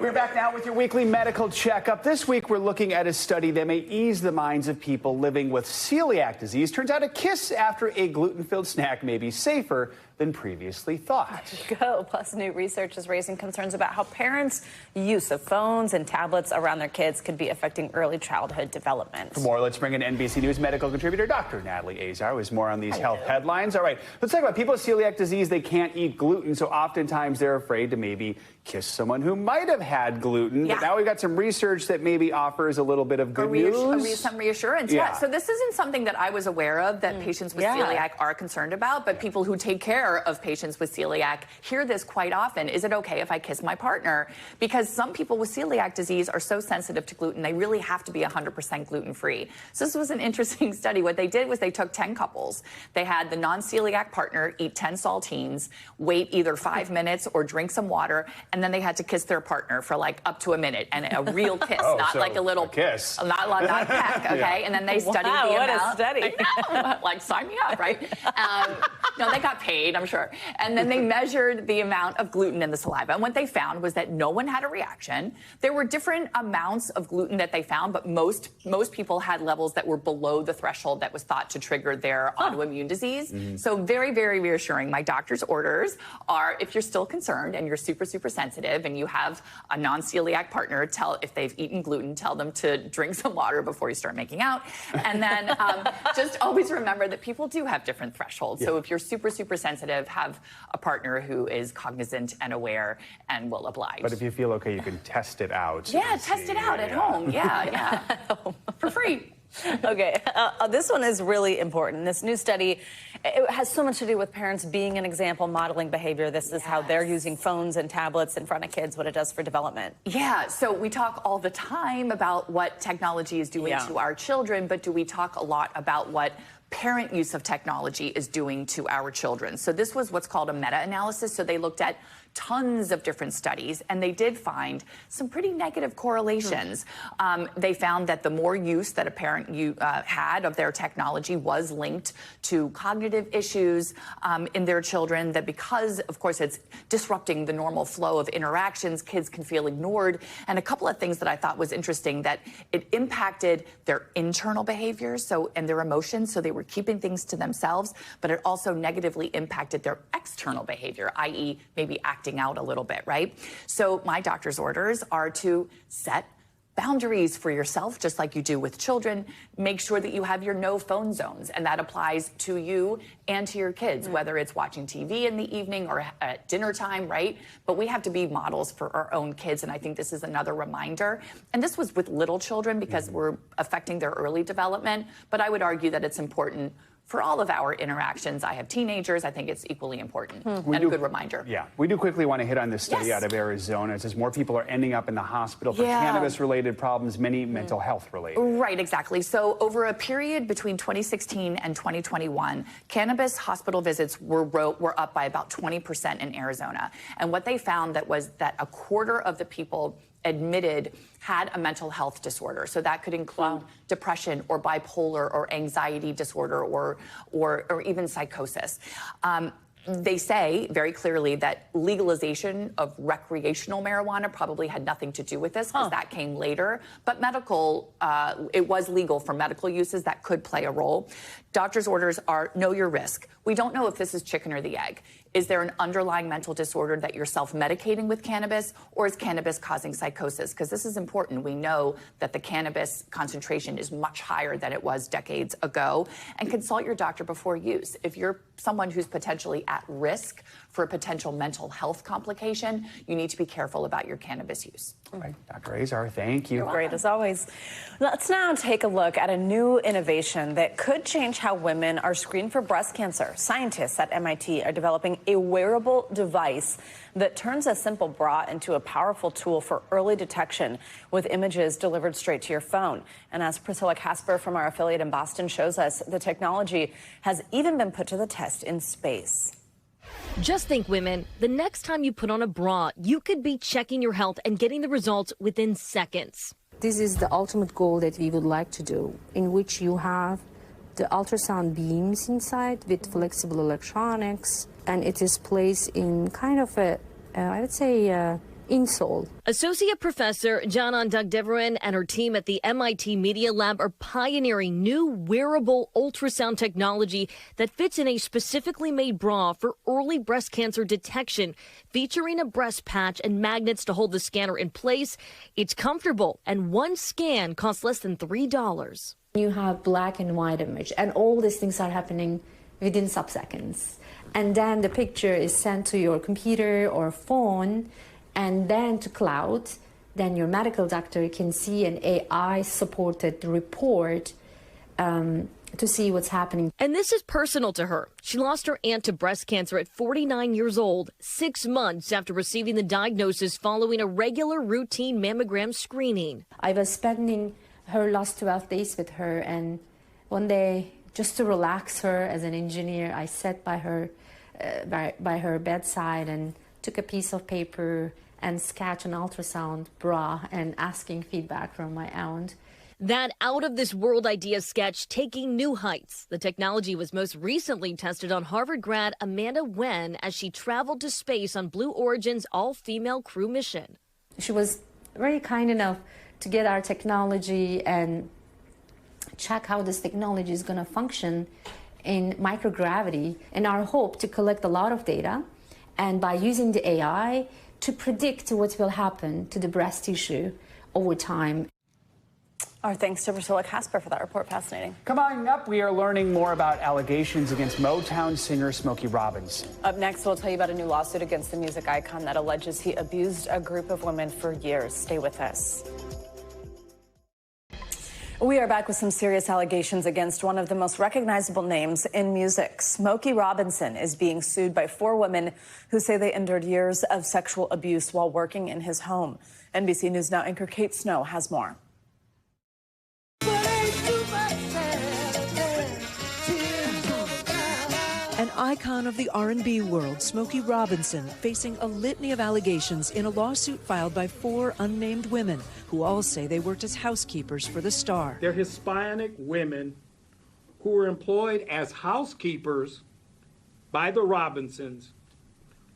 We're back now with your weekly medical checkup. This week, we're looking at a study that may ease the minds of people living with celiac disease. Turns out a kiss after a gluten-filled snack may be safer than previously thought. Go. Plus, new research is raising concerns about how parents' use of phones and tablets around their kids could be affecting early childhood development. For more, let's bring in NBC News medical contributor Dr. Natalie Azar with more on these health headlines. All right, let's talk about people with celiac disease. They can't eat gluten, so oftentimes they're afraid to maybe kiss someone who might have had gluten. Yeah. But now we've got some research that maybe offers a little bit of good news. Some reassurance. Yeah. So this isn't something that I was aware of that patients with celiac are concerned about, but people who take care of patients with celiac hear this quite often. Is it okay if I kiss my partner? Because some people with celiac disease are so sensitive to gluten, they really have to be 100% gluten-free. So this was an interesting study. What they did was they took 10 couples. They had the non-celiac partner eat 10 saltines, wait either 5 minutes or drink some water, and then they had to kiss their partner for like up to a minute, and a real kiss, not like a little kiss, not a peck, okay? Yeah. And then they studied the amount. What a study! Like sign me up, right? No, they got paid, I'm sure. And then they measured the amount of gluten in the saliva, and what they found was that no one had a reaction. There were different amounts of gluten that they found, but most people had levels that were below the threshold that was thought to trigger their autoimmune disease. So very, very reassuring. My doctor's orders are, if you're still concerned and you're super, super sensitive and you have a non-celiac partner, if they've eaten gluten, tell them to drink some water before you start making out. And then just always remember that people do have different thresholds. So if you're super, super sensitive, have a partner who is cognizant and aware and will oblige. But if you feel okay, you can test it out. Yeah, test it out at home. Yeah. For free. Okay, this one is really important. This new study, it has so much to do with parents being an example, modeling behavior. This is how they're using phones and tablets in front of kids, what it does for development. Yeah, so we talk all the time about what technology is doing to our children, but do we talk a lot about what parent use of technology is doing to our children? So this was what's called a meta-analysis. So they looked at tons of different studies, and they did find some pretty negative correlations. They found that the more use that a parent had of their technology was linked to cognitive issues in their children, that because, of course, it's disrupting the normal flow of interactions, kids can feel ignored. And a couple of things that I thought was interesting, that it impacted their internal behaviors and their emotions, so they were keeping things to themselves, but it also negatively impacted their external behavior, i.e. maybe acting out a little bit, right? So my doctor's orders are to set boundaries for yourself, just like you do with children. Make sure that you have your no phone zones, and that applies to you and to your kids, whether it's watching TV in the evening or at dinner time, right? But we have to be models for our own kids, and I think this is another reminder. And this was with little children because we're affecting their early development, but I would argue that it's important for all of our interactions. I have teenagers. I think it's equally important and a good reminder. Yeah, we do quickly want to hit on this study Yes. out of Arizona. It says more people are ending up in the hospital for cannabis-related problems, many mental health-related. Right, exactly. So over a period between 2016 and 2021, cannabis hospital visits were up by about 20% in Arizona. And what they found was that a quarter of the people admitted had a mental health disorder. So that could include depression or bipolar or anxiety disorder or even psychosis. They say very clearly that legalization of recreational marijuana probably had nothing to do with this because that came later. But it was legal for medical uses that could play a role. Doctor's orders are know your risk. We don't know if this is chicken or the egg. Is there an underlying mental disorder that you're self-medicating with cannabis, or is cannabis causing psychosis? Because this is important. We know that the cannabis concentration is much higher than it was decades ago. And consult your doctor before use. If you're someone who's potentially at risk for a potential mental health complication, you need to be careful about your cannabis use. All right, Dr. Azar, thank you. Great as always. Let's now take a look at a new innovation that could change how women are screened for breast cancer. Scientists at MIT are developing a wearable device that turns a simple bra into a powerful tool for early detection with images delivered straight to your phone. And as Priscilla Casper from our affiliate in Boston shows us, the technology has even been put to the test in space. Just think, women, the next time you put on a bra, you could be checking your health and getting the results within seconds. This is the ultimate goal that we would like to do, in which you have the ultrasound beams inside with flexible electronics, and it is placed in kind of a, I would say, insole. Associate Professor Canan Dagdeviran and her team at the MIT Media Lab are pioneering new wearable ultrasound technology that fits in a specifically made bra for early breast cancer detection, featuring a breast patch and magnets to hold the scanner in place. It's comfortable, and one scan costs less than $3. You have black and white image, and all these things are happening within sub-seconds. And then the picture is sent to your computer or phone, and then to cloud. Then your medical doctor can see an AI-supported report to see what's happening. And this is personal to her. She lost her aunt to breast cancer at 49 years old, 6 months after receiving the diagnosis following a regular routine mammogram screening. I was spending her last 12 days with her, and one day, just to relax her as an engineer, I sat by her bedside and took a piece of paper and sketched an ultrasound bra and asking feedback from my aunt. That out-of-this-world idea sketch taking new heights. The technology was most recently tested on Harvard grad Amanda Wen as she traveled to space on Blue Origin's all-female crew mission. She was very kind enough to get our technology and check how this technology is going to function in microgravity, and our hope to collect a lot of data, and by using the AI to predict what will happen to the breast tissue over time. Our thanks to Priscilla Casper for that report. Fascinating. Coming up, we are learning more about allegations against Motown singer Smokey Robinson. Up next, we'll tell you about a new lawsuit against the music icon that alleges he abused a group of women for years. Stay with us. We are back with some serious allegations against one of the most recognizable names in music. Smokey Robinson is being sued by 4 women who say they endured years of sexual abuse while working in his home. NBC News Now anchor Kate Snow has more. An icon of the R&B world, Smokey Robinson, facing a litany of allegations in a lawsuit filed by 4 unnamed women who all say they worked as housekeepers for the star. They're Hispanic women who were employed as housekeepers by the Robinsons,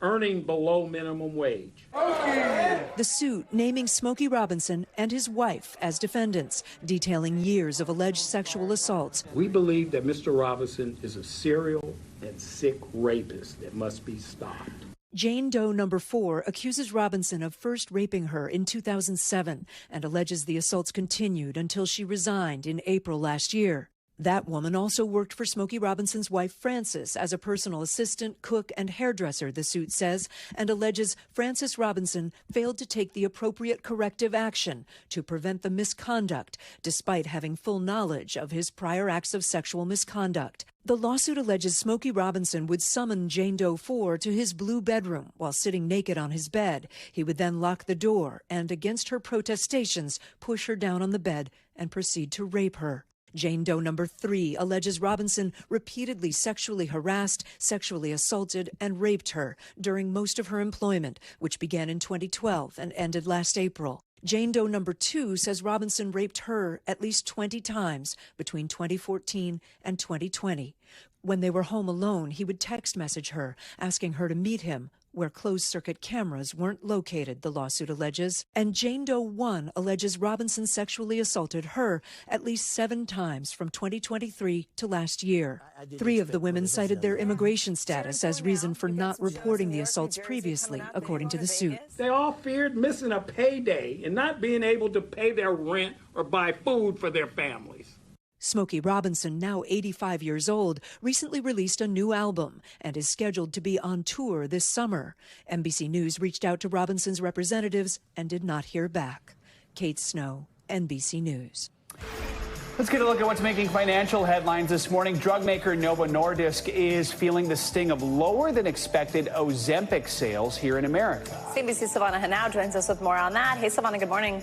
earning below minimum wage. The suit naming Smokey Robinson and his wife as defendants, detailing years of alleged sexual assaults. We believe that Mr. Robinson is a serial and sick rapist that must be stopped. Jane Doe number 4 accuses Robinson of first raping her in 2007 and alleges the assaults continued until she resigned in April last year. That woman also worked for Smokey Robinson's wife, Frances, as a personal assistant, cook, and hairdresser, the suit says, and alleges Frances Robinson failed to take the appropriate corrective action to prevent the misconduct, despite having full knowledge of his prior acts of sexual misconduct. The lawsuit alleges Smokey Robinson would summon Jane Doe 4 to his blue bedroom while sitting naked on his bed. He would then lock the door and, against her protestations, push her down on the bed and proceed to rape her. Jane Doe number 3 alleges Robinson repeatedly sexually harassed, sexually assaulted, and raped her during most of her employment, which began in 2012 and ended last April. Jane Doe number 2 says Robinson raped her at least 20 times between 2014 and 2020. When they were home alone, he would text message her, asking her to meet him where closed-circuit cameras weren't located, the lawsuit alleges. And Jane Doe 1 alleges Robinson sexually assaulted her at least 7 times from 2023 to last year. 3 of the women cited their immigration status as reason for not reporting the assaults previously, according to the suit. They all feared missing a payday and not being able to pay their rent or buy food for their families. Smokey Robinson, now 85 years old, recently released a new album and is scheduled to be on tour this summer. NBC News reached out to Robinson's representatives and did not hear back. Kate Snow, NBC News. Let's get a look at what's making financial headlines this morning. Drug maker Novo Nordisk is feeling the sting of lower than expected Ozempic sales here in America. CNBC's Savannah Hanau joins us with more on that. Hey, Savannah, good morning.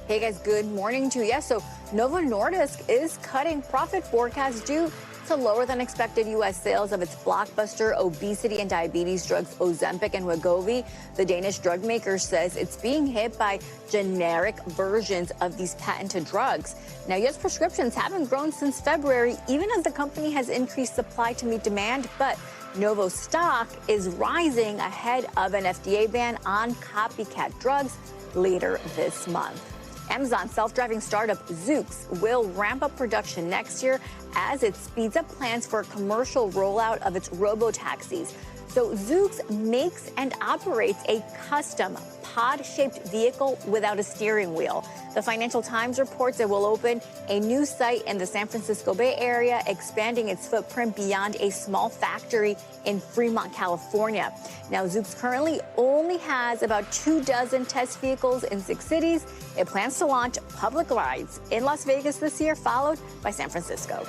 Hey guys, good morning to you. Yes, so Novo Nordisk is cutting profit forecasts due to lower than expected U.S. sales of its blockbuster obesity and diabetes drugs Ozempic and Wegovy. The Danish drug maker says it's being hit by generic versions of these patented drugs. Now, U.S. prescriptions haven't grown since February, even as the company has increased supply to meet demand, but Novo stock is rising ahead of an FDA ban on copycat drugs later this month. Amazon self-driving startup Zoox will ramp up production next year as it speeds up plans for a commercial rollout of its robo-taxis. So Zoox makes and operates a custom pod-shaped vehicle without a steering wheel. The Financial Times reports it will open a new site in the San Francisco Bay Area, expanding its footprint beyond a small factory in Fremont, California. Now, Zoox currently only has about 24 test vehicles in 6 cities. It plans to launch public rides in Las Vegas this year, followed by San Francisco.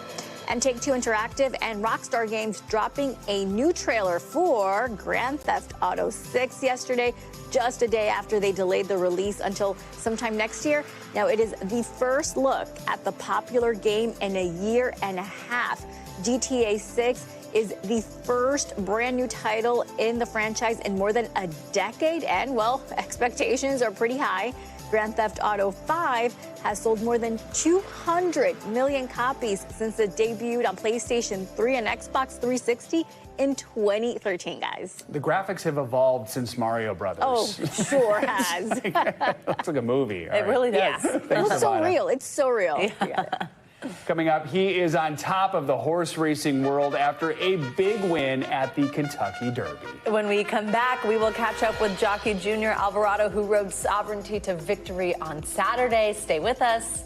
And Take-Two Interactive and Rockstar Games dropping a new trailer for Grand Theft Auto 6 yesterday, just a day after they delayed the release until sometime next year. Now, it is the first look at the popular game in a year and a half. GTA 6 is the first brand new title in the franchise in more than a decade, and, well, expectations are pretty high. Grand Theft Auto 5 has sold more than 200 million copies since it debuted on PlayStation 3 and Xbox 360 in 2013, guys. The graphics have evolved since Mario Brothers. Oh, sure has. It looks like a movie. It really does. Yeah. It looks so real. It's so real. Yeah. Coming up, he is on top of the horse racing world after a big win at the Kentucky Derby. When we come back, we will catch up with jockey Junior Alvarado, who rode Sovereignty to victory on Saturday. Stay with us.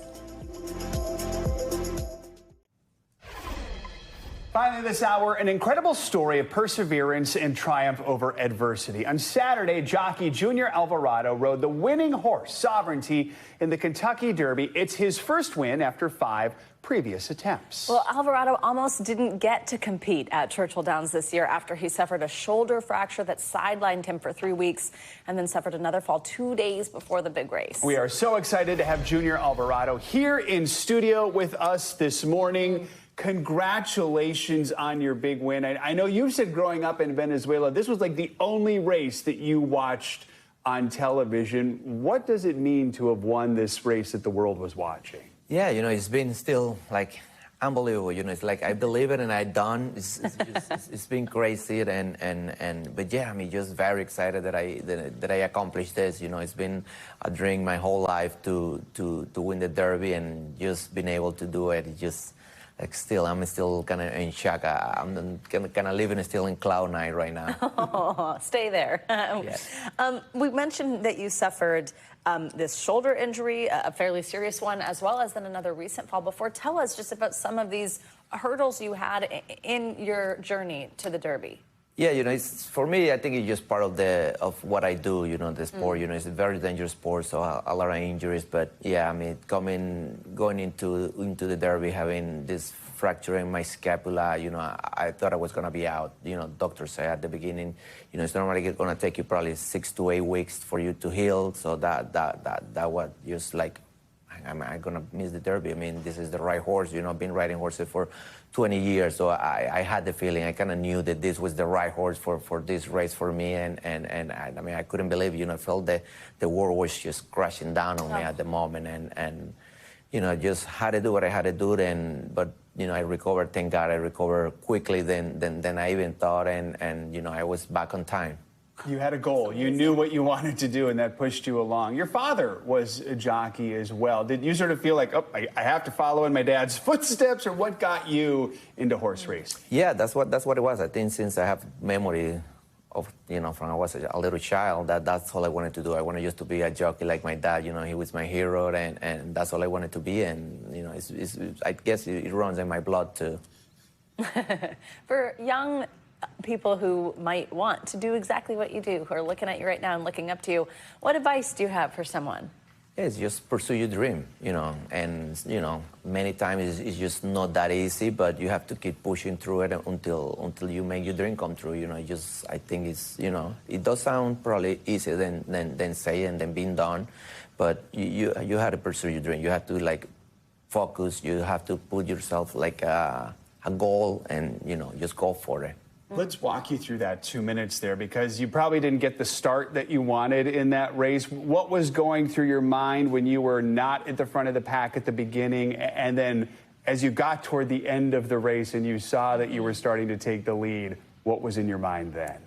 Finally this hour, an incredible story of perseverance and triumph over adversity. On Saturday, jockey Junior Alvarado rode the winning horse, Sovereignty, in the Kentucky Derby. It's his first win after 5 previous attempts. Well, Alvarado almost didn't get to compete at Churchill Downs this year after he suffered a shoulder fracture that sidelined him for 3 weeks and then suffered another fall 2 days before the big race. We are so excited to have Junior Alvarado here in studio with us this morning. Congratulations on your big win. I know you said growing up in Venezuela, this was like the only race that you watched on television. What does it mean to have won this race that the world was watching? Yeah, you know, it's been still like unbelievable. You know, it's like I believe it and I done. It's been crazy but yeah, I mean, just very excited that I accomplished this. You know, it's been a dream my whole life to win the Derby, and just being able to do it. It just like I'm still kind of in shock. I'm kind of living still in cloud nine right now. Oh, stay there. Yes. We mentioned that you suffered this shoulder injury, a fairly serious one, as well as then another recent fall. Before, tell us just about some of these hurdles you had in your journey to the Derby. Yeah, you know, it's, for me, I think it's just part of what I do, you know, the sport. You know, it's a very dangerous sport, so a lot of injuries. But yeah, I mean, going into the Derby, having this fracture in my scapula. You know, I thought I was going to be out. You know, doctors say at the beginning, you know, it's normally going to take you probably 6 to 8 weeks for you to heal. So that was just like, am I going to miss the Derby? I mean, this is the right horse. You know, I've been riding horses for 20 years. So I had the feeling, I kind of knew that this was the right horse for this race for me. And I mean, I couldn't believe, you know, I felt the world was just crashing down on me at the moment. And you know, just had to do what I had to do. But, you know, I recovered, thank God I recovered quickly than I even thought. And, you know, I was back on time. You had a goal. You knew what you wanted to do, and that pushed you along. Your father was a jockey as well. Did you sort of feel like, oh, I have to follow in my dad's footsteps, or what got you into horse racing? Yeah, that's what it was. I think since I have memory of, you know, from I was a little child, that's all I wanted to do. I wanted just to be a jockey like my dad. You know, he was my hero, and that's all I wanted to be. And, you know, I guess it runs in my blood, too. For young people who might want to do exactly what you do, who are looking at you right now and looking up to you, what advice do you have for someone? It's just pursue your dream, you know, and, you know, many times it's just not that easy, but you have to keep pushing through it until you make your dream come true, you know. I think it's, you know, it does sound probably easier than saying than being done, but you have to pursue your dream. You have to, like, focus. You have to put yourself, like, a goal and, you know, just go for it. Let's walk you through that 2 minutes there, because you probably didn't get the start that you wanted in that race. What was going through your mind when you were not at the front of the pack at the beginning, and then as you got toward the end of the race and you saw that you were starting to take the lead, what was in your mind then?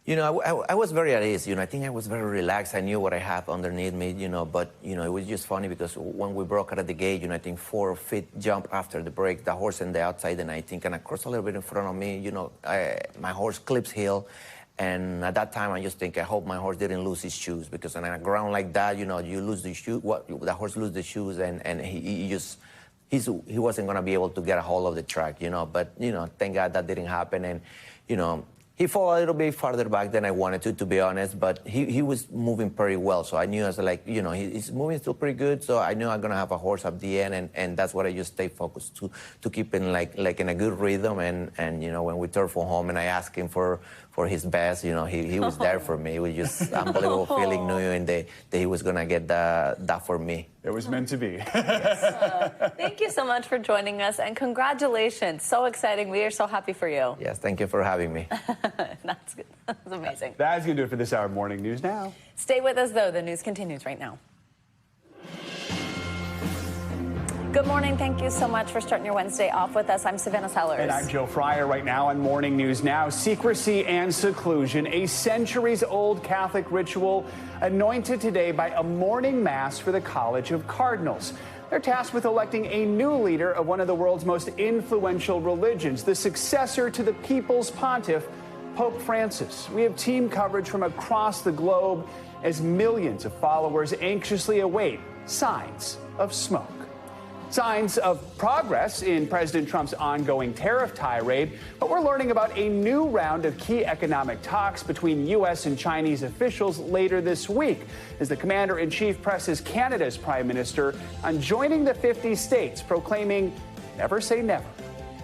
You know, I was very at ease. You know, I think I was very relaxed. I knew what I had underneath me, you know, but, you know, it was just funny because when we broke out of the gate, you know, I think 4 feet jump after the break, the horse on the outside, and I think, and I crossed a little bit in front of me, you know, my horse clips heel. And at that time, I just think, I hope my horse didn't lose his shoes, because on a ground like that, you know, you lose the shoe, the horse lose the shoes, and he wasn't going to be able to get a hold of the track, you know. But, you know, thank God that didn't happen. And, you know, he fell a little bit farther back than I wanted to be honest, but he was moving pretty well. So I knew, I was like, you know, he's moving still pretty good. So I knew I'm going to have a horse at the end, and that's what I just stay focused to keep in like in a good rhythm. And you know, when we turned for home and I asked him for his best, you know, he was there for me. It was just unbelievable feeling, knowing that he was going to get that for me. It was meant to be. Thank you so much for joining us, and congratulations. So exciting. We are so happy for you. Yes, thank you for having me. That's good. That's amazing. That's going to do it for this hour of Morning News Now. Stay with us, though. The news continues right now. Good morning. Thank you so much for starting your Wednesday off with us. I'm Savannah Sellers. And I'm Joe Fryer. Right now on Morning News Now, secrecy and seclusion, a centuries-old Catholic ritual anointed today by a morning mass for the College of Cardinals. They're tasked with electing a new leader of one of the world's most influential religions, the successor to the people's pontiff, Pope Francis. We have team coverage from across the globe as millions of followers anxiously await signs of smoke. Signs of progress in President Trump's ongoing tariff tirade, but we're learning about a new round of key economic talks between U.S. and Chinese officials later this week, as the commander-in-chief presses Canada's prime minister on joining the 50 states, proclaiming never say never.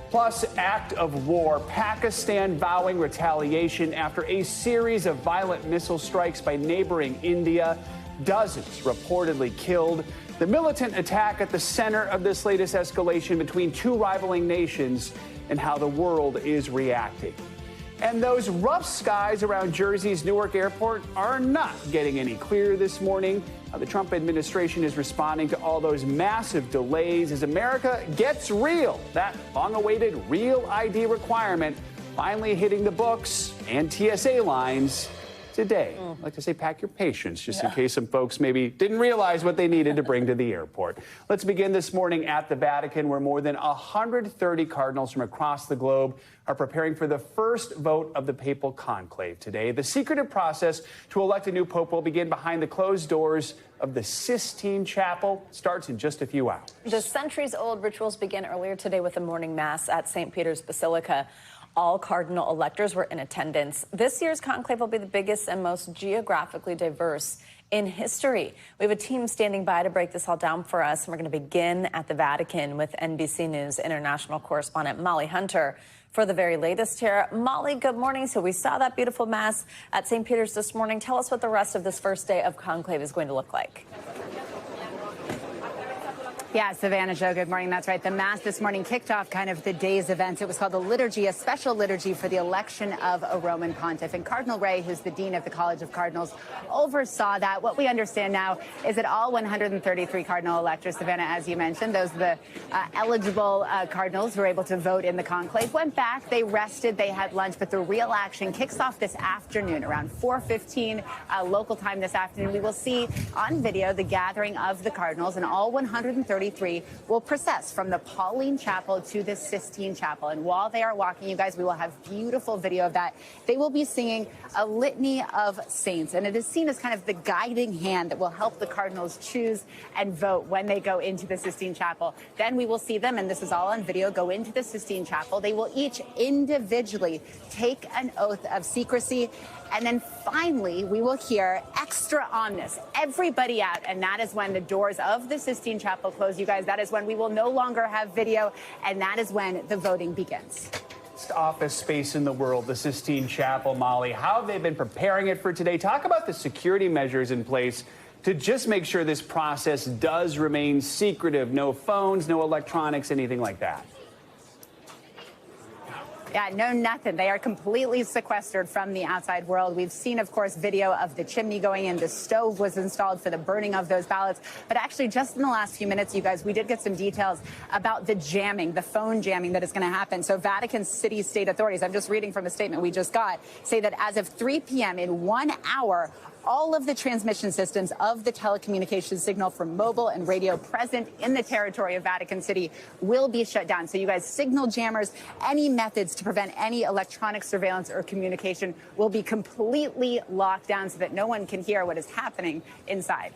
Plus, act of war, Pakistan vowing retaliation after a series of violent missile strikes by neighboring India, dozens reportedly killed. The militant attack at the center of this latest escalation between two rivaling nations, and how the world is reacting. And those rough skies around Jersey's Newark airport are not getting any clearer this morning. The Trump administration is responding to all those massive delays as America gets real. That long-awaited real ID requirement finally hitting the books and TSA lines today. I'd like to say pack your patience, just in case some folks maybe didn't realize what they needed to bring to the airport. Let's begin this morning at the Vatican, where more than 130 cardinals from across the globe are preparing for the first vote of the Papal Conclave today. The secretive process to elect a new pope will begin behind the closed doors of the Sistine Chapel. Starts in just a few hours. The centuries-old rituals began earlier today with a morning mass at St. Peter's Basilica. All cardinal electors were in attendance. This year's conclave will be the biggest and most geographically diverse in history. We have a team standing by to break this all down for us, and we're going to begin at the Vatican with NBC News international correspondent Molly Hunter for the very latest here. Molly, good morning. So we saw that beautiful mass at St. Peter's this morning. Tell us what the rest of this first day of Conclave is going to look like. Yeah, Savannah, Joe, good morning. That's right. The Mass this morning kicked off kind of the day's events. It was called the Liturgy, a special liturgy for the election of a Roman pontiff. And Cardinal Ray, who's the dean of the College of Cardinals, oversaw that. What we understand now is that all 133 cardinal electors, Savannah, as you mentioned, those are the eligible cardinals who were able to vote in the conclave, went back, they rested, they had lunch, but the real action kicks off this afternoon around 4:15 local time this afternoon. We will see on video the gathering of the cardinals, and all 133 will process from the Pauline Chapel to the Sistine Chapel. And while they are walking, you guys, we will have beautiful video of that. They will be singing a litany of saints, and it is seen as kind of the guiding hand that will help the cardinals choose and vote when they go into the Sistine Chapel. Then we will see them, and this is all on video, go into the Sistine Chapel. They will each individually take an oath of secrecy. And then finally, we will hear extra omnis, everybody out. And that is when the doors of the Sistine Chapel close, you guys. That is when we will no longer have video. And that is when the voting begins. Office space in the world, the Sistine Chapel, Molly. How have they been preparing it for today? Talk about the security measures in place to just make sure this process does remain secretive. No phones, no electronics, anything like that. Yeah, no, nothing. They are completely sequestered from the outside world. We've seen, of course, video of the chimney going in. The stove was installed for the burning of those ballots. But actually, just in the last few minutes, you guys, we did get some details about the jamming, the phone jamming that is going to happen. So Vatican City state authorities, I'm just reading from a statement we just got, say that as of 3 p.m. in 1 hour, all of the transmission systems of the telecommunications signal from mobile and radio present in the territory of Vatican City will be shut down. So you guys, signal jammers, any methods to prevent any electronic surveillance or communication will be completely locked down so that no one can hear what is happening inside.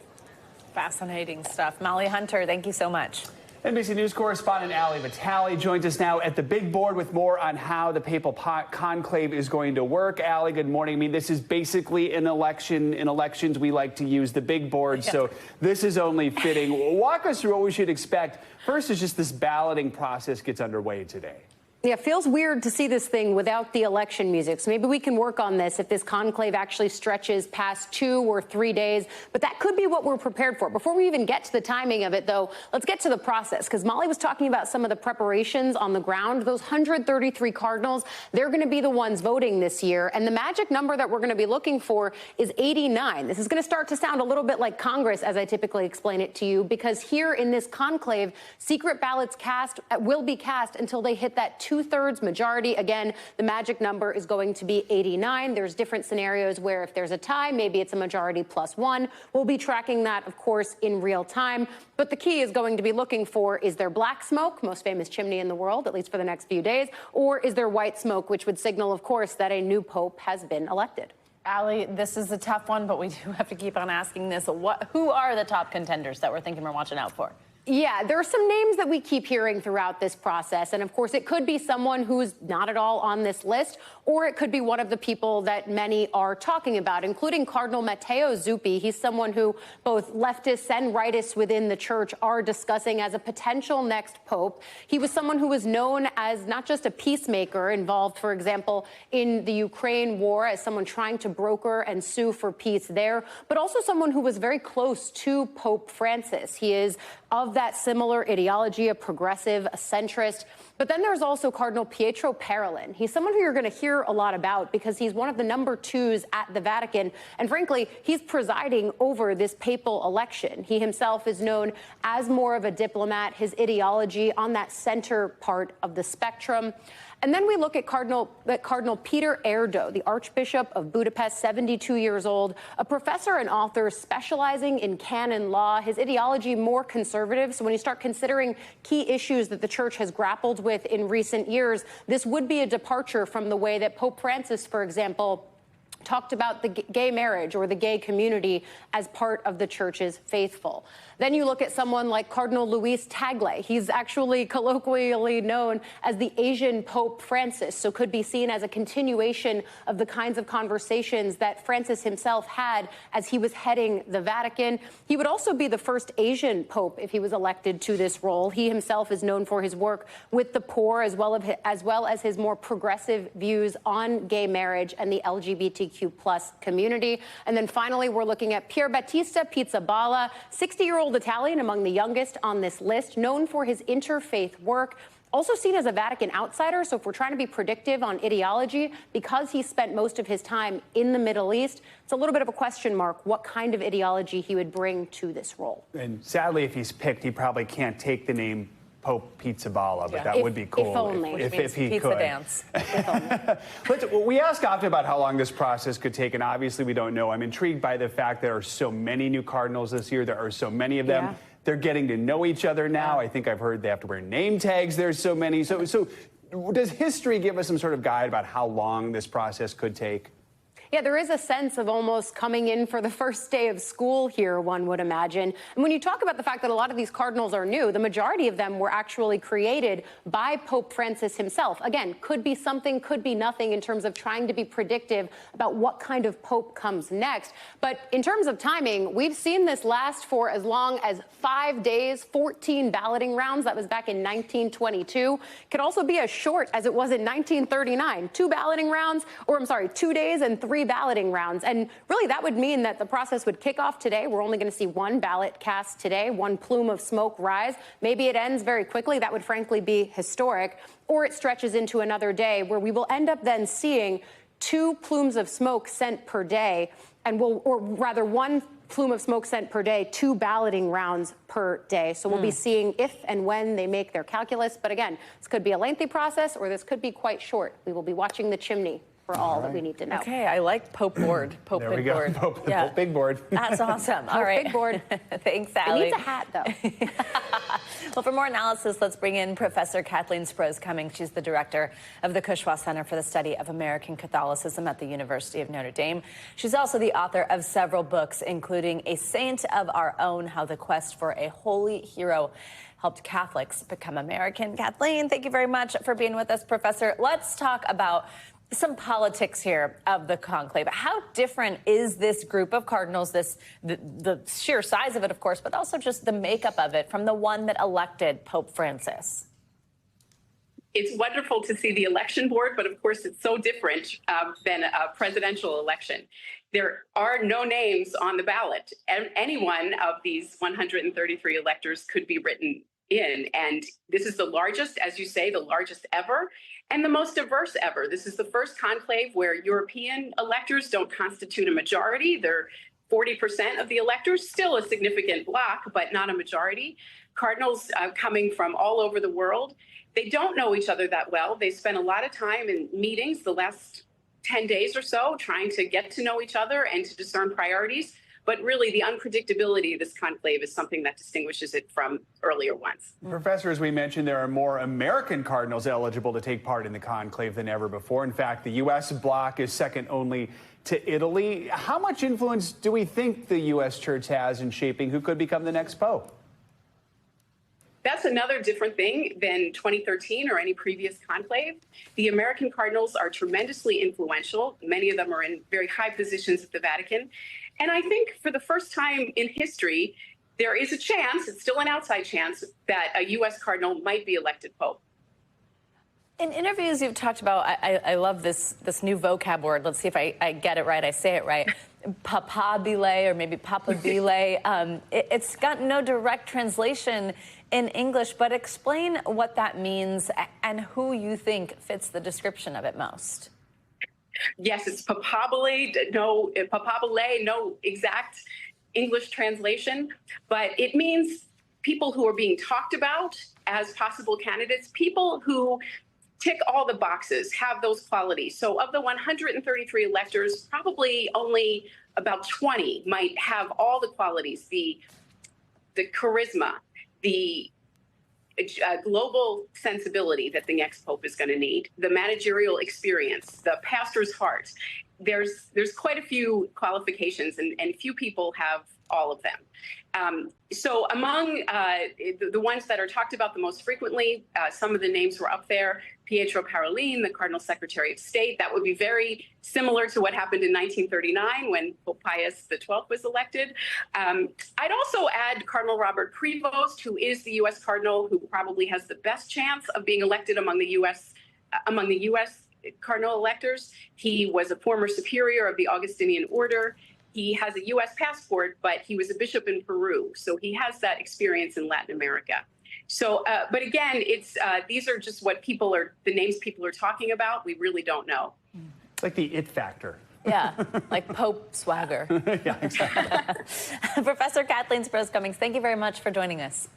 Fascinating stuff. Molly Hunter, thank you so much. NBC News correspondent Ali Vitale joins us now at the big board with more on how the Papal Conclave is going to work. Ali, good morning. I mean, this is basically an election. In elections, we like to use the big board, so this is only fitting. Walk us through what we should expect. First is just this balloting process gets underway today. Yeah, it feels weird to see this thing without the election music. So maybe we can work on this if this conclave actually stretches past 2 or 3 days. But that could be what we're prepared for. Before we even get to the timing of it, though, let's get to the process. Because Molly was talking about some of the preparations on the ground. Those 133 cardinals, they're going to be the ones voting this year. And the magic number that we're going to be looking for is 89. This is going to start to sound a little bit like Congress, as I typically explain it to you, because here in this conclave, secret ballots will be cast until they hit that 2/3 majority. Again, the magic number is going to be 89. There's different scenarios where if there's a tie, maybe it's a majority +1. We'll be tracking that, of course, in real time. But the key is going to be looking for, is there black smoke, most famous chimney in the world, at least for the next few days, or is there white smoke, which would signal, of course, that a new pope has been elected. Ali, this is a tough one, but we do have to keep on asking this. Who are the top contenders that we're thinking we're watching out for? Yeah, there are some names that we keep hearing throughout this process. And of course, it could be someone who's not at all on this list, or it could be one of the people that many are talking about, including Cardinal Matteo Zuppi. He's someone who both leftists and rightists within the church are discussing as a potential next pope. He was someone who was known as not just a peacemaker involved, for example, in the Ukraine war, as someone trying to broker and sue for peace there, but also someone who was very close to Pope Francis. He is of that similar ideology, a progressive, a centrist. But then there's also Cardinal Pietro Parolin. He's someone who you're going to hear a lot about because he's one of the number 2s at the Vatican. And frankly, he's presiding over this papal election. He himself is known as more of a diplomat, his ideology on that center part of the spectrum. And then we look at Cardinal Peter Erdo, the Archbishop of Budapest, 72 years old, a professor and author specializing in canon law. His ideology more conservative. So when you start considering key issues that the church has grappled with in recent years, this would be a departure from the way that Pope Francis, for example, talked about the gay marriage or the gay community as part of the church's faithful. Then you look at someone like Cardinal Luis Tagle. He's actually colloquially known as the Asian Pope Francis, so could be seen as a continuation of the kinds of conversations that Francis himself had as he was heading the Vatican. He would also be the first Asian pope if he was elected to this role. He himself is known for his work with the poor, as well as his more progressive views on gay marriage and the LGBTQ+ community. And then finally, we're looking at Pier Battista Pizzaballa, 60-year-old Italian, among the youngest on this list, known for his interfaith work. Also seen as a Vatican outsider, so if we're trying to be predictive on ideology, because he spent most of his time in the Middle East, it's a little bit of a question mark what kind of ideology he would bring to this role. And sadly, if he's picked, he probably can't take the name Pope Pizzaballa, but that would be cool. If only. If he pizza could. dance. We ask often about how long this process could take, and obviously we don't know. I'm intrigued by the fact there are so many new cardinals this year. There are so many of them. Yeah. They're getting to know each other now. I think I've heard they have to wear name tags. There's so many. So does history give us some sort of guide about how long this process could take? Yeah, there is a sense of almost coming in for the first day of school here, one would imagine. And when you talk about the fact that a lot of these cardinals are new, the majority of them were actually created by Pope Francis himself. Again, could be something, could be nothing in terms of trying to be predictive about what kind of pope comes next. But in terms of timing, we've seen this last for as long as 5 days, 14 balloting rounds. That was back in 1922. Could also be as short as it was in 1939. 2 days and 3 balloting rounds. And really, that would mean that the process would kick off today. We're only going to see one ballot cast today, one plume of smoke rise. Maybe it ends very quickly. That would frankly be historic. Or it stretches into another day where we will end up then seeing 2 plumes of smoke sent per day, and or rather 1 plume of smoke sent per day, 2 balloting rounds per day. So we'll be seeing if and when they make their calculus. But again, this could be a lengthy process or this could be quite short. We will be watching the chimney for all that we need to know. Okay, I like Pope Board. Pope There Big we go. Board. Pope Big Board. That's awesome. All Pope right. Big Board. Thanks, It Allie. needs a hat, though. Well, for more analysis, let's bring in Professor Kathleen Sprouse-Cummings. She's the director of the Cushwa Center for the Study of American Catholicism at the University of Notre Dame. She's also the author of several books, including A Saint of Our Own, How the Quest for a Holy Hero Helped Catholics Become American. Kathleen, thank you very much for being with us, Professor. Let's talk about some politics here of the conclave. How different is this group of cardinals, the sheer size of it, of course, but also just the makeup of it from the one that elected Pope Francis? It's wonderful to see the election board, but of course it's so different than a presidential election. There are no names on the ballot. Any one of these 133 electors could be written in. And this is the largest, as you say, the largest ever and the most diverse ever. This is the first conclave where European electors don't constitute a majority. They're 40% of the electors, still a significant block, but not a majority. Cardinals coming from all over the world. They don't know each other that well. They spent a lot of time in meetings the last 10 days or so trying to get to know each other and to discern priorities. But really, the unpredictability of this conclave is something that distinguishes it from earlier ones. Professor, as we mentioned, there are more American cardinals eligible to take part in the conclave than ever before. In fact, the U.S. bloc is second only to Italy. How much influence do we think the U.S. church has in shaping who could become the next pope? That's another different thing than 2013 or any previous conclave. The American cardinals are tremendously influential. Many of them are in very high positions at the Vatican. And I think for the first time in history, there is a chance, it's still an outside chance, that a U.S. cardinal might be elected pope. In interviews you've talked about, I love this new vocab word. Let's see if I get it right, I say it right. Papabile, or maybe papabile. It's got no direct translation in English, but explain what that means and who you think fits the description of it most. Yes, it's papabile, no exact English translation, but it means people who are being talked about as possible candidates, people who tick all the boxes, have those qualities. So of the 133 electors, probably only about 20 might have all the qualities, the charisma, the global sensibility that the next pope is going to need, the managerial experience, the pastor's heart, there's quite a few qualifications, and few people have all of them. So among the ones that are talked about the most frequently, some of the names were up there. Pietro Parolin, the Cardinal Secretary of State. That would be very similar to what happened in 1939 when Pope Pius XII was elected. I'd also add Cardinal Robert Prevost, who is the U.S. Cardinal who probably has the best chance of being elected among the U.S. Cardinal electors. He was a former superior of the Augustinian Order. He has a U.S. passport, but he was a bishop in Peru, so he has that experience in Latin America. So, but again, it's these are just the names people are talking about. We really don't know. It's like the it factor. Yeah, like Pope swagger. Yeah, exactly. Professor Kathleen Sprouse-Cummings, thank you very much for joining us.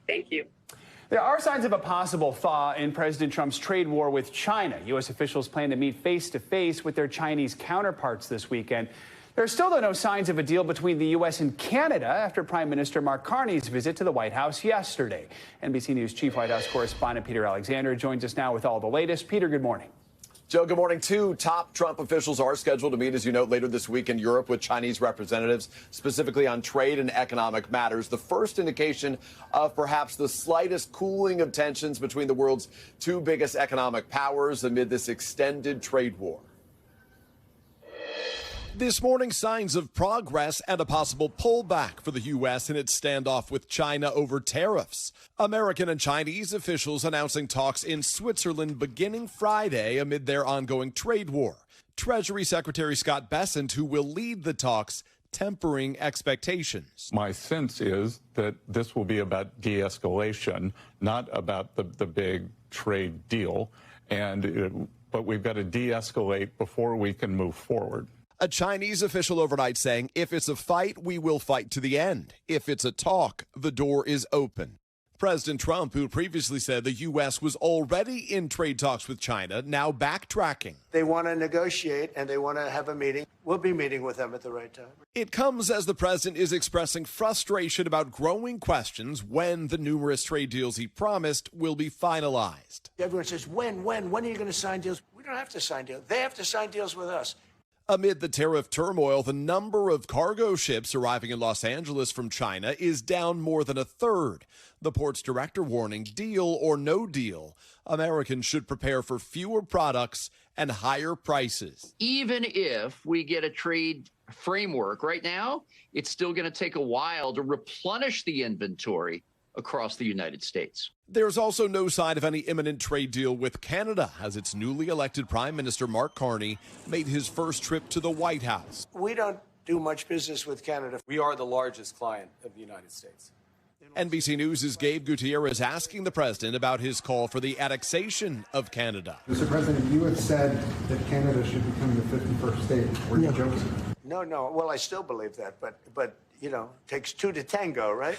Thank you. There are signs of a possible thaw in President Trump's trade war with China. U.S. officials plan to meet face-to-face with their Chinese counterparts this weekend. There are still, though, no signs of a deal between the U.S. and Canada after Prime Minister Mark Carney's visit to the White House yesterday. NBC News Chief White House correspondent Peter Alexander joins us now with all the latest. Peter, good morning. Joe, good morning. Two top Trump officials are scheduled to meet, as you note, later this week in Europe with Chinese representatives, specifically on trade and economic matters. The first indication of perhaps the slightest cooling of tensions between the world's two biggest economic powers amid this extended trade war. This morning, signs of progress and a possible pullback for the U.S. in its standoff with China over tariffs. American and Chinese officials announcing talks in Switzerland beginning Friday amid their ongoing trade war. Treasury Secretary Scott Bessent, who will lead the talks, tempering expectations. My sense is that this will be about de-escalation, not about the big trade deal. But we've got to de-escalate before we can move forward. A Chinese official overnight saying, if it's a fight, we will fight to the end. If it's a talk, the door is open. President Trump, who previously said the U.S. was already in trade talks with China, now backtracking. They want to negotiate and they want to have a meeting. We'll be meeting with them at the right time. It comes as the president is expressing frustration about growing questions when the numerous trade deals he promised will be finalized. Everyone says, when are you going to sign deals? We don't have to sign deals. They have to sign deals with us. Amid the tariff turmoil, the number of cargo ships arriving in Los Angeles from China is down more than a third. The port's director warning, deal or no deal, Americans should prepare for fewer products and higher prices. Even if we get a trade framework right now, it's still going to take a while to replenish the inventory across the United States. There's also no sign of any imminent trade deal with Canada as its newly elected Prime Minister Mark Carney made his first trip to the White House. We don't do much business with Canada. We are the largest client of the United States. NBC News' Gabe Gutierrez asking the president about his call for the annexation of Canada. Mr. President, you have said that Canada should become the 51st state. Were you joking? No. Well, I still believe that, but you know, it takes two to tango, right?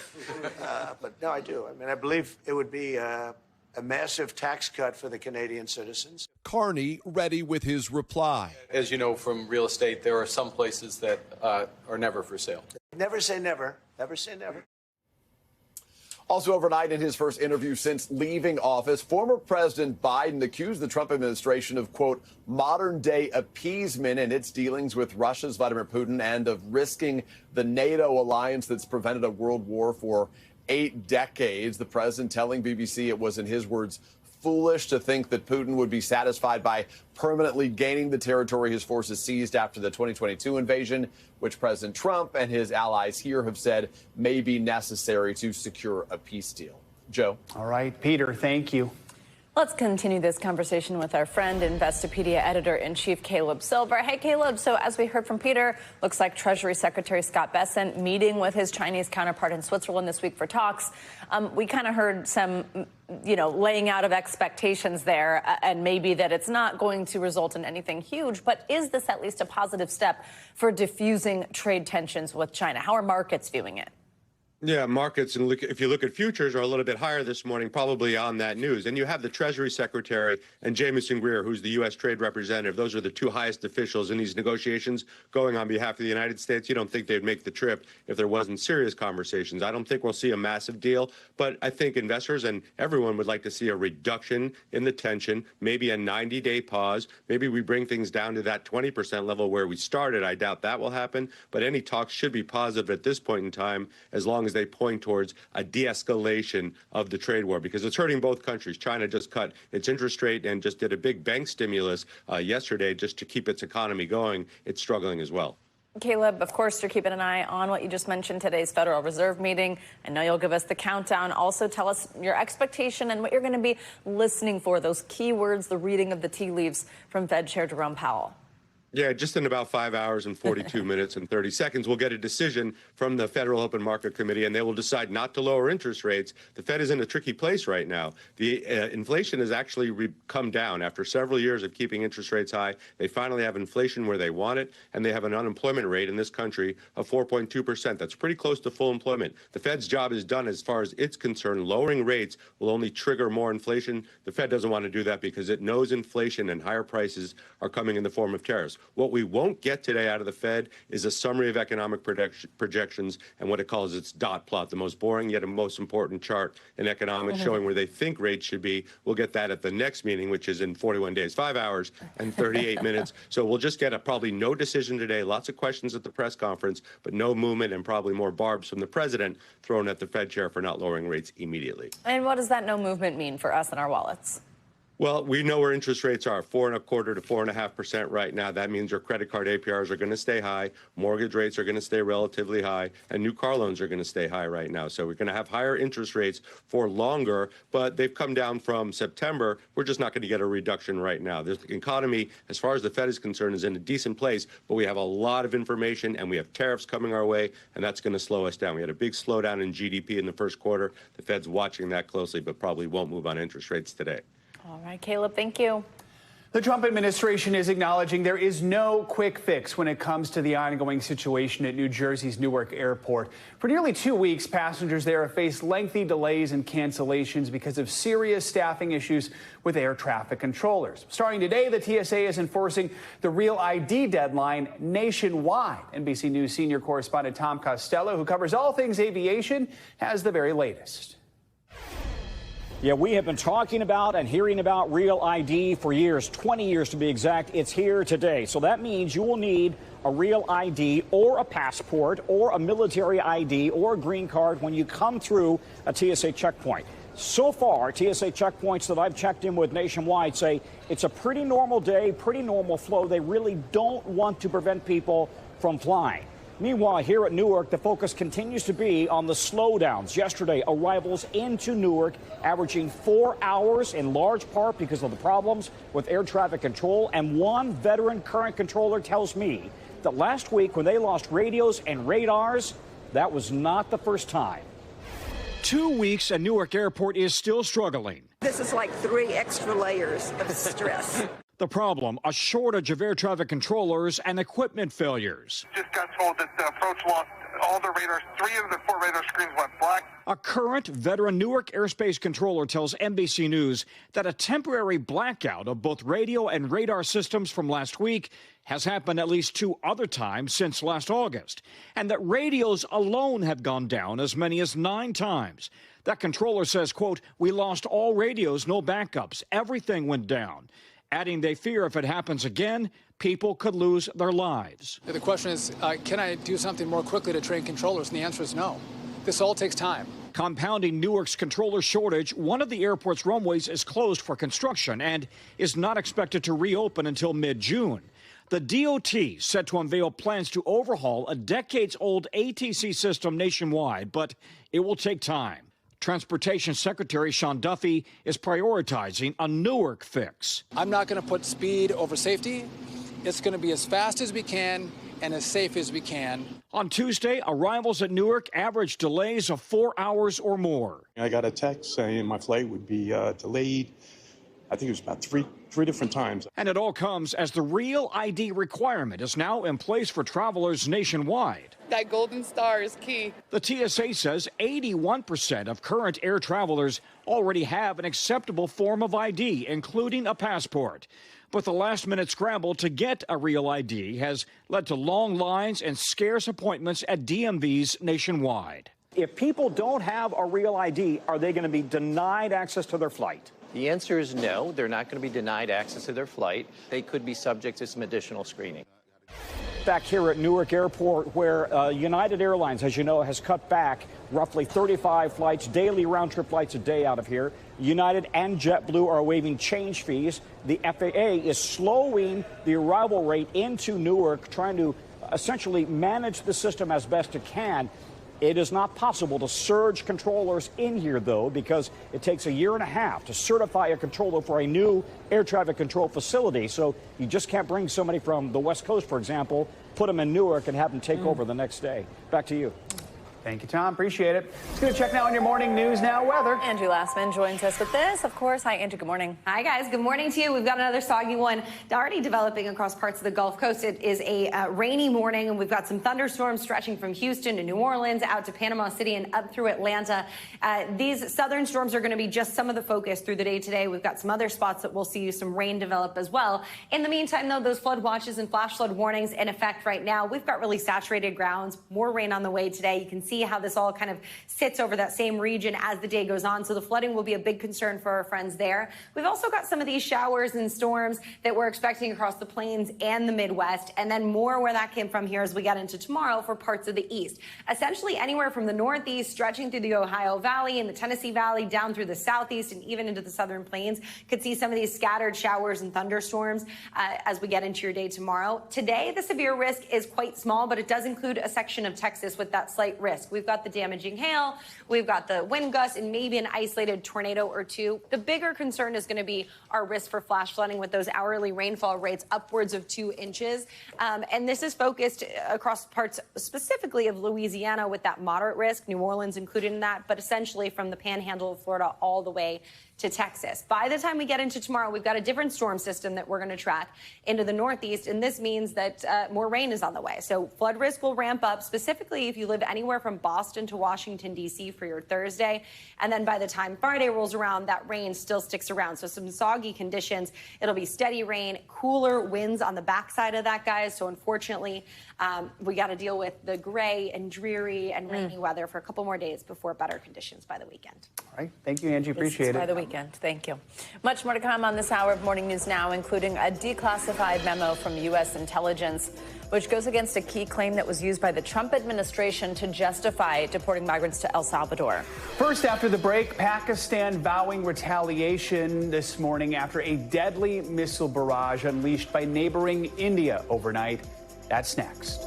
But no, I do. I mean, I believe it would be a massive tax cut for the Canadian citizens. Carney ready with his reply. As you know from real estate, there are some places that are never for sale. Never say never. Never say never. Also overnight, in his first interview since leaving office, former President Biden accused the Trump administration of, quote, modern-day appeasement in its dealings with Russia's Vladimir Putin and of risking the NATO alliance that's prevented a world war for 8 decades. The president telling BBC it was, in his words, foolish to think that Putin would be satisfied by permanently gaining the territory his forces seized after the 2022 invasion, which President Trump and his allies here have said may be necessary to secure a peace deal. Joe. All right, Peter, thank you. Let's continue this conversation with our friend, Investopedia editor-in-chief Caleb Silver. Hey, Caleb. So as we heard from Peter, looks like Treasury Secretary Scott Bessent meeting with his Chinese counterpart in Switzerland this week for talks. We kind of heard some, laying out of expectations there, and maybe that it's not going to result in anything huge. But is this at least a positive step for diffusing trade tensions with China? How are markets viewing it? Yeah, markets, and if you look at futures, are a little bit higher this morning, probably on that news. And you have the Treasury Secretary and Jamieson Greer, who's the U.S. Trade Representative. Those are the two highest officials in these negotiations going on behalf of the United States. You don't think they'd make the trip if there wasn't serious conversations. I don't think we'll see a massive deal, but I think investors and everyone would like to see a reduction in the tension, maybe a 90-day pause. Maybe we bring things down to that 20% level where we started. I doubt that will happen, but any talks should be positive at this point in time, as long as they point towards a de-escalation of the trade war, because it's hurting both countries. China just cut its interest rate and just did a big bank stimulus yesterday just to keep its economy going. It's struggling as well. Caleb, of course, you're keeping an eye on what you just mentioned, today's Federal Reserve meeting. I know you'll give us the countdown. Also, tell us your expectation and what you're going to be listening for, those key words, the reading of the tea leaves from Fed Chair Jerome Powell. Yeah, just in about 5 hours and 42 minutes and 30 seconds, we'll get a decision from the Federal Open Market Committee, and they will decide not to lower interest rates. The Fed is in a tricky place right now. The inflation has actually come down after several years of keeping interest rates high. They finally have inflation where they want it, and they have an unemployment rate in this country of 4.2%. That's pretty close to full employment. The Fed's job is done as far as it's concerned. Lowering rates will only trigger more inflation. The Fed doesn't want to do that because it knows inflation and higher prices are coming in the form of tariffs. What we won't get today out of the Fed is a summary of economic projections and what it calls its dot plot, the most boring yet a most important chart in economics showing where they think rates should be. We'll get that at the next meeting, which is in 41 days, 5 hours and 38 minutes. So we'll just get probably no decision today, lots of questions at the press conference, but no movement and probably more barbs from the president thrown at the Fed chair for not lowering rates immediately. And what does that no movement mean for us and our wallets? Well, we know where interest rates are, 4.25% to 4.5% right now. That means your credit card APRs are going to stay high, mortgage rates are going to stay relatively high, and new car loans are going to stay high right now. So we're going to have higher interest rates for longer, but they've come down from September. We're just not going to get a reduction right now. The economy, as far as the Fed is concerned, is in a decent place, but we have a lot of information, and we have tariffs coming our way, and that's going to slow us down. We had a big slowdown in GDP in the first quarter. The Fed's watching that closely, but probably won't move on interest rates today. All right, Caleb, thank you. The Trump administration is acknowledging there is no quick fix when it comes to the ongoing situation at New Jersey's Newark airport. For nearly 2 weeks, passengers there have faced lengthy delays and cancellations because of serious staffing issues with air traffic controllers. Starting today, the TSA is enforcing the Real ID deadline nationwide. NBC News senior correspondent Tom Costello, who covers all things aviation, has the very latest. Yeah, we have been talking about and hearing about Real ID for years, 20 years to be exact. It's here today. So that means you will need a Real ID or a passport or a military ID or a green card when you come through a TSA checkpoint. So far, TSA checkpoints that I've checked in with nationwide say it's a pretty normal day, pretty normal flow. They really don't want to prevent people from flying. Meanwhile, here at Newark, the focus continues to be on the slowdowns. Yesterday, arrivals into Newark averaging 4 hours, in large part because of the problems with air traffic control. And one veteran current controller tells me that last week when they lost radios and radars, that was not the first time. 2 weeks and Newark Airport is still struggling. This is like 3 extra layers of stress. The problem, a shortage of air traffic controllers and equipment failures. Just got told that the approach lost all the radars. 3 of the 4 radar screens went black. A current veteran Newark airspace controller tells NBC News that a temporary blackout of both radio and radar systems from last week has happened at least 2 other times since last August, and that radios alone have gone down as many as 9 times. That controller says, quote, "We lost all radios, no backups. Everything went down." Adding they fear if it happens again, people could lose their lives. The question is, can I do something more quickly to train controllers? And the answer is no. This all takes time. Compounding Newark's controller shortage, one of the airport's runways is closed for construction and is not expected to reopen until mid-June. The DOT set to unveil plans to overhaul a decades-old ATC system nationwide, but it will take time. Transportation Secretary Sean Duffy is prioritizing a Newark fix. I'm not going to put speed over safety. It's going to be as fast as we can and as safe as we can. On Tuesday, arrivals at Newark averaged delays of 4 hours or more. I got a text saying my flight would be delayed I think it was about three different times. And it all comes as the Real ID requirement is now in place for travelers nationwide. That golden star is key. The TSA says 81% of current air travelers already have an acceptable form of ID, including a passport. But the last-minute scramble to get a Real ID has led to long lines and scarce appointments at DMVs nationwide. If people don't have a Real ID, are they going to be denied access to their flight? The answer is no. They're not going to be denied access to their flight. They could be subject to some additional screening. Back here at Newark Airport, where United Airlines, as you know, has cut back roughly 35 flights, daily round-trip flights a day out of here. United and JetBlue are waiving change fees. The FAA is slowing the arrival rate into Newark, trying to essentially manage the system as best it can. It is not possible to surge controllers in here, though, because it takes a year and a half to certify a controller for a new air traffic control facility. So you just can't bring somebody from the West Coast, for example, put them in Newark and have them take over the next day. Back to you. Thank you, Tom. Appreciate it. Let's go check now on your morning news now weather. Andrew Lastman joins us with this. Of course, hi, Andrew. Good morning. Hi, guys. Good morning to you. We've got another soggy one already developing across parts of the Gulf Coast. It is a rainy morning, and we've got some thunderstorms stretching from Houston to New Orleans, out to Panama City, and up through Atlanta. These southern storms are going to be just some of the focus through the day today. We've got some other spots that we'll see some rain develop as well. In the meantime, though, those flood watches and flash flood warnings in effect right now. We've got really saturated grounds, more rain on the way today. You can see how this all kind of sits over that same region as the day goes on. So the flooding will be a big concern for our friends there. We've also got some of these showers and storms that we're expecting across the plains and the Midwest, and then more where that came from here as we get into tomorrow for parts of the east. Essentially anywhere from the northeast, stretching through the Ohio Valley and the Tennessee Valley, down through the southeast and even into the southern plains. Could see some of these scattered showers and thunderstorms as we get into your day tomorrow. Today, the severe risk is quite small, but it does include a section of Texas with that slight risk. We've got the damaging hail, we've got the wind gusts, and maybe an isolated tornado or two. The bigger concern is going to be our risk for flash flooding with those hourly rainfall rates upwards of 2 inches. And this is focused across parts specifically of Louisiana with that moderate risk, New Orleans included in that, but essentially from the panhandle of Florida all the way to Texas. By the time we get into tomorrow, we've got a different storm system that we're going to track into the northeast, and this means that more rain is on the way. So flood risk will ramp up, specifically if you live anywhere from Boston to Washington, D.C. for your Thursday. And then by the time Friday rolls around, that rain still sticks around. So some soggy conditions. It'll be steady rain, cooler winds on the backside of that, guys. So unfortunately, we got to deal with the gray and dreary and rainy weather for a couple more days before better conditions by the weekend. All right. Thank you, Angie. Appreciate it. By the weekend. Thank you. Much more to come on this hour of Morning News Now, including a declassified memo from U.S. intelligence, which goes against a key claim that was used by the Trump administration to justify deporting migrants to El Salvador. First, after the break, Pakistan vowing retaliation this morning after a deadly missile barrage unleashed by neighboring India overnight. That's next.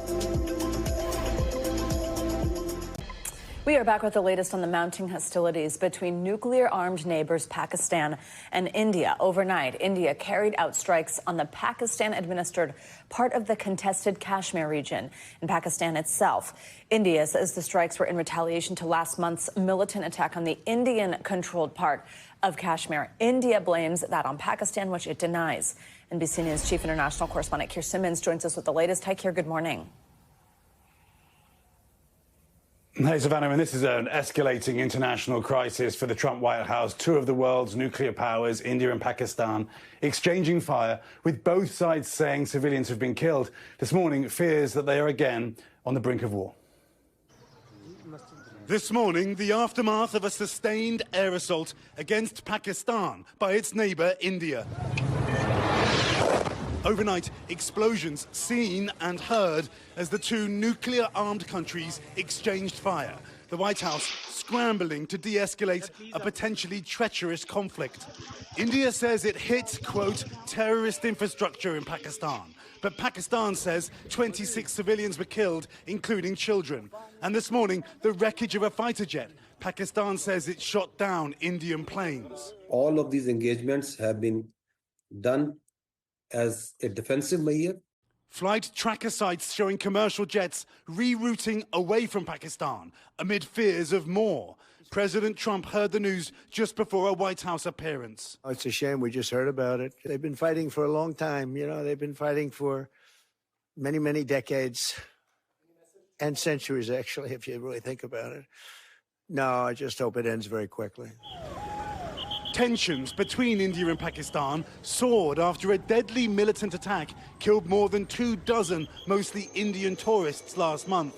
We are back with the latest on the mounting hostilities between nuclear-armed neighbors Pakistan and India. Overnight, India carried out strikes on the Pakistan-administered part of the contested Kashmir region in Pakistan itself. India says the strikes were in retaliation to last month's militant attack on the Indian-controlled part of Kashmir. India blames that on Pakistan, which it denies. NBC News Chief International Correspondent Keir Simmons joins us with the latest. Hi, Keir. Good morning. Hey, Savannah, and this is an escalating international crisis for the Trump White House. Two of the world's nuclear powers, India and Pakistan, exchanging fire, with both sides saying civilians have been killed. This morning, fears that they are again on the brink of war. This morning, the aftermath of a sustained air assault against Pakistan by its neighbour, India. Overnight, explosions seen and heard as the two nuclear-armed countries exchanged fire. The White House scrambling to de-escalate a potentially treacherous conflict. India says it hit, quote, terrorist infrastructure in Pakistan. But Pakistan says 26 civilians were killed, including children. And this morning, the wreckage of a fighter jet. Pakistan says it shot down Indian planes. All of these engagements have been done as a defensive measure. Flight tracker sites showing commercial jets rerouting away from Pakistan amid fears of more. President Trump heard the news just before a White House appearance. Oh, it's a shame we just heard about it. They've been fighting for a long time. You know, they've been fighting for many, many decades and centuries, actually, if you really think about it. No, I just hope it ends very quickly. Tensions between India and Pakistan soared after a deadly militant attack killed more than 24, mostly Indian tourists last month.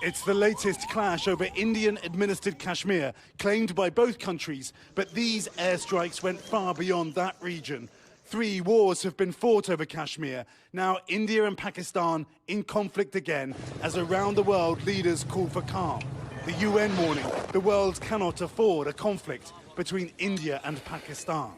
It's the latest clash over Indian-administered Kashmir, claimed by both countries, but these airstrikes went far beyond that region. 3 wars have been fought over Kashmir. Now India and Pakistan in conflict again, as around the world leaders call for calm. The UN warning the world cannot afford a conflict between India and Pakistan.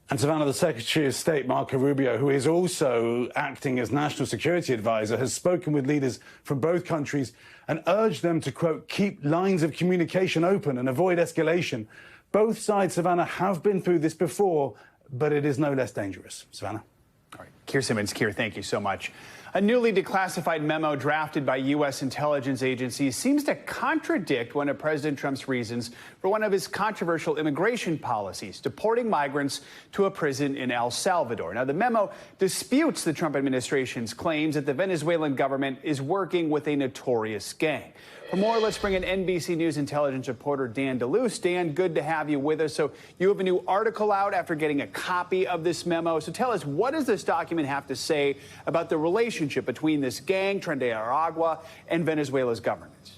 And Savannah, the Secretary of State, Marco Rubio, who is also acting as National Security Advisor, has spoken with leaders from both countries and urged them to, quote, keep lines of communication open and avoid escalation. Both sides, Savannah, have been through this before, but it is no less dangerous. Savannah? All right. Keir Simmons. Keir, thank you so much. A newly declassified memo drafted by U.S. intelligence agencies seems to contradict one of President Trump's reasons for one of his controversial immigration policies, deporting migrants to a prison in El Salvador. Now, the memo disputes the Trump administration's claims that the Venezuelan government is working with a notorious gang. For more, let's bring in NBC News intelligence reporter Dan DeLuce. Dan, good to have you with us. So you have a new article out after getting a copy of this memo. So tell us, what does this document have to say about the relationship between this gang, Transgender, and Venezuela's government?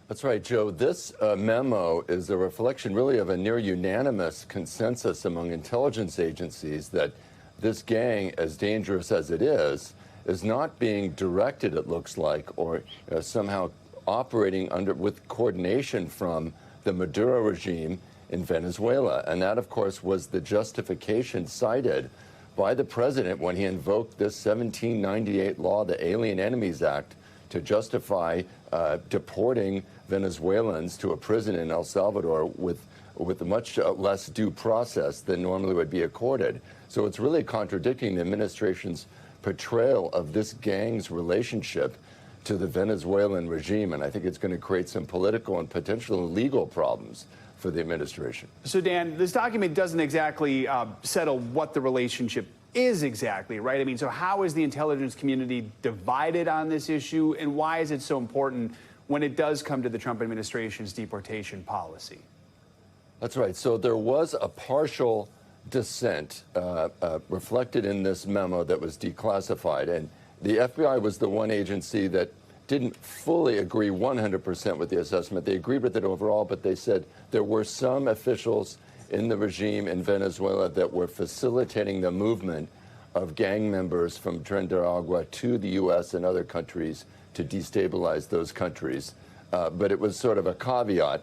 That's right, Joe. This memo is a reflection really of a near unanimous consensus among intelligence agencies that this gang, as dangerous as it is not being directed, it looks like, or somehow operating with coordination from the Maduro regime in Venezuela. And that, of course, was the justification cited by the president when he invoked this 1798 law, the Alien Enemies Act, to justify deporting Venezuelans to a prison in El Salvador with much less due process than normally would be accorded. So it's really contradicting the administration's portrayal of this gang's relationship to the Venezuelan regime, and I think it's going to create some political and potential legal problems for the administration. So, Dan, this document doesn't exactly settle what the relationship is exactly, right? I mean, so how is the intelligence community divided on this issue, and why is it so important when it does come to the Trump administration's deportation policy? That's right. So there was a partial dissent reflected in this memo that was declassified, and the FBI was the one agency that didn't fully agree 100% with the assessment. They agreed with it overall, but they said there were some officials in the regime in Venezuela that were facilitating the movement of gang members from Transgender to the U.S. and other countries to destabilize those countries. But it was sort of a caveat.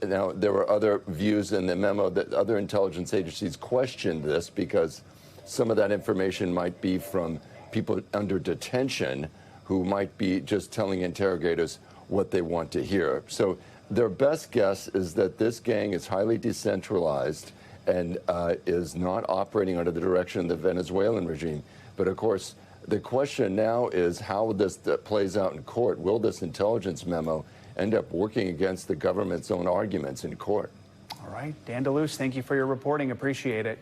Now, there were other views in the memo that other intelligence agencies questioned this because some of that information might be from people under detention who might be just telling interrogators what they want to hear. So their best guess is that this gang is highly decentralized and is not operating under the direction of the Venezuelan regime. But of course, the question now is how this plays out in court. Will this intelligence memo end up working against the government's own arguments in court? All right. Dan DeLuce, thank you for your reporting. Appreciate it.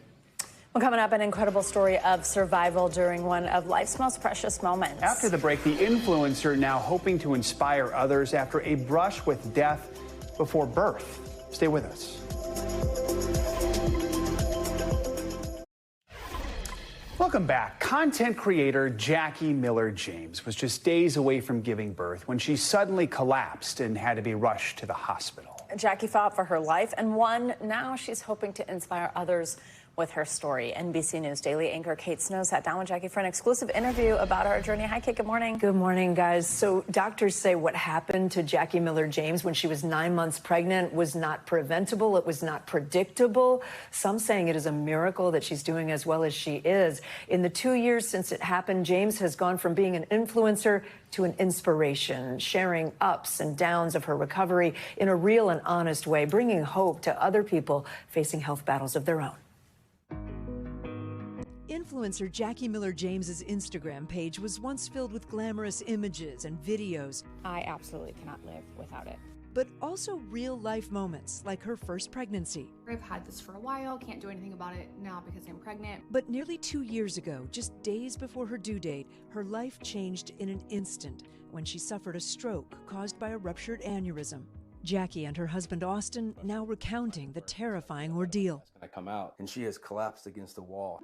Well, coming up, an incredible story of survival during one of life's most precious moments. After the break, the influencer now hoping to inspire others after a brush with death before birth. Stay with us. Welcome back. Content creator Jockey Miller-James was just days away from giving birth when she suddenly collapsed and had to be rushed to the hospital. Jackie fought for her life and won. Now she's hoping to inspire others with her story. NBC News Daily anchor Kate Snow sat down with Jackie for an exclusive interview about her journey. Hi, Kate. Good morning. Good morning, guys. So doctors say what happened to Jockey Miller-James when she was 9 months pregnant was not preventable. It was not predictable. Some saying it is a miracle that she's doing as well as she is. In the 2 years since it happened, James has gone from being an influencer to an inspiration, sharing ups and downs of her recovery in a real and honest way, bringing hope to other people facing health battles of their own. Influencer Jockey Miller-James's Instagram page was once filled with glamorous images and videos. I absolutely cannot live without it. but also real-life moments like her first pregnancy. I've had this for a while, can't do anything about it now because I'm pregnant. But nearly 2 years ago, just days before her due date, her life changed in an instant when she suffered a stroke caused by a ruptured aneurysm. Jackie and her husband Austin now recounting the terrifying ordeal. I come out and she has collapsed against the wall.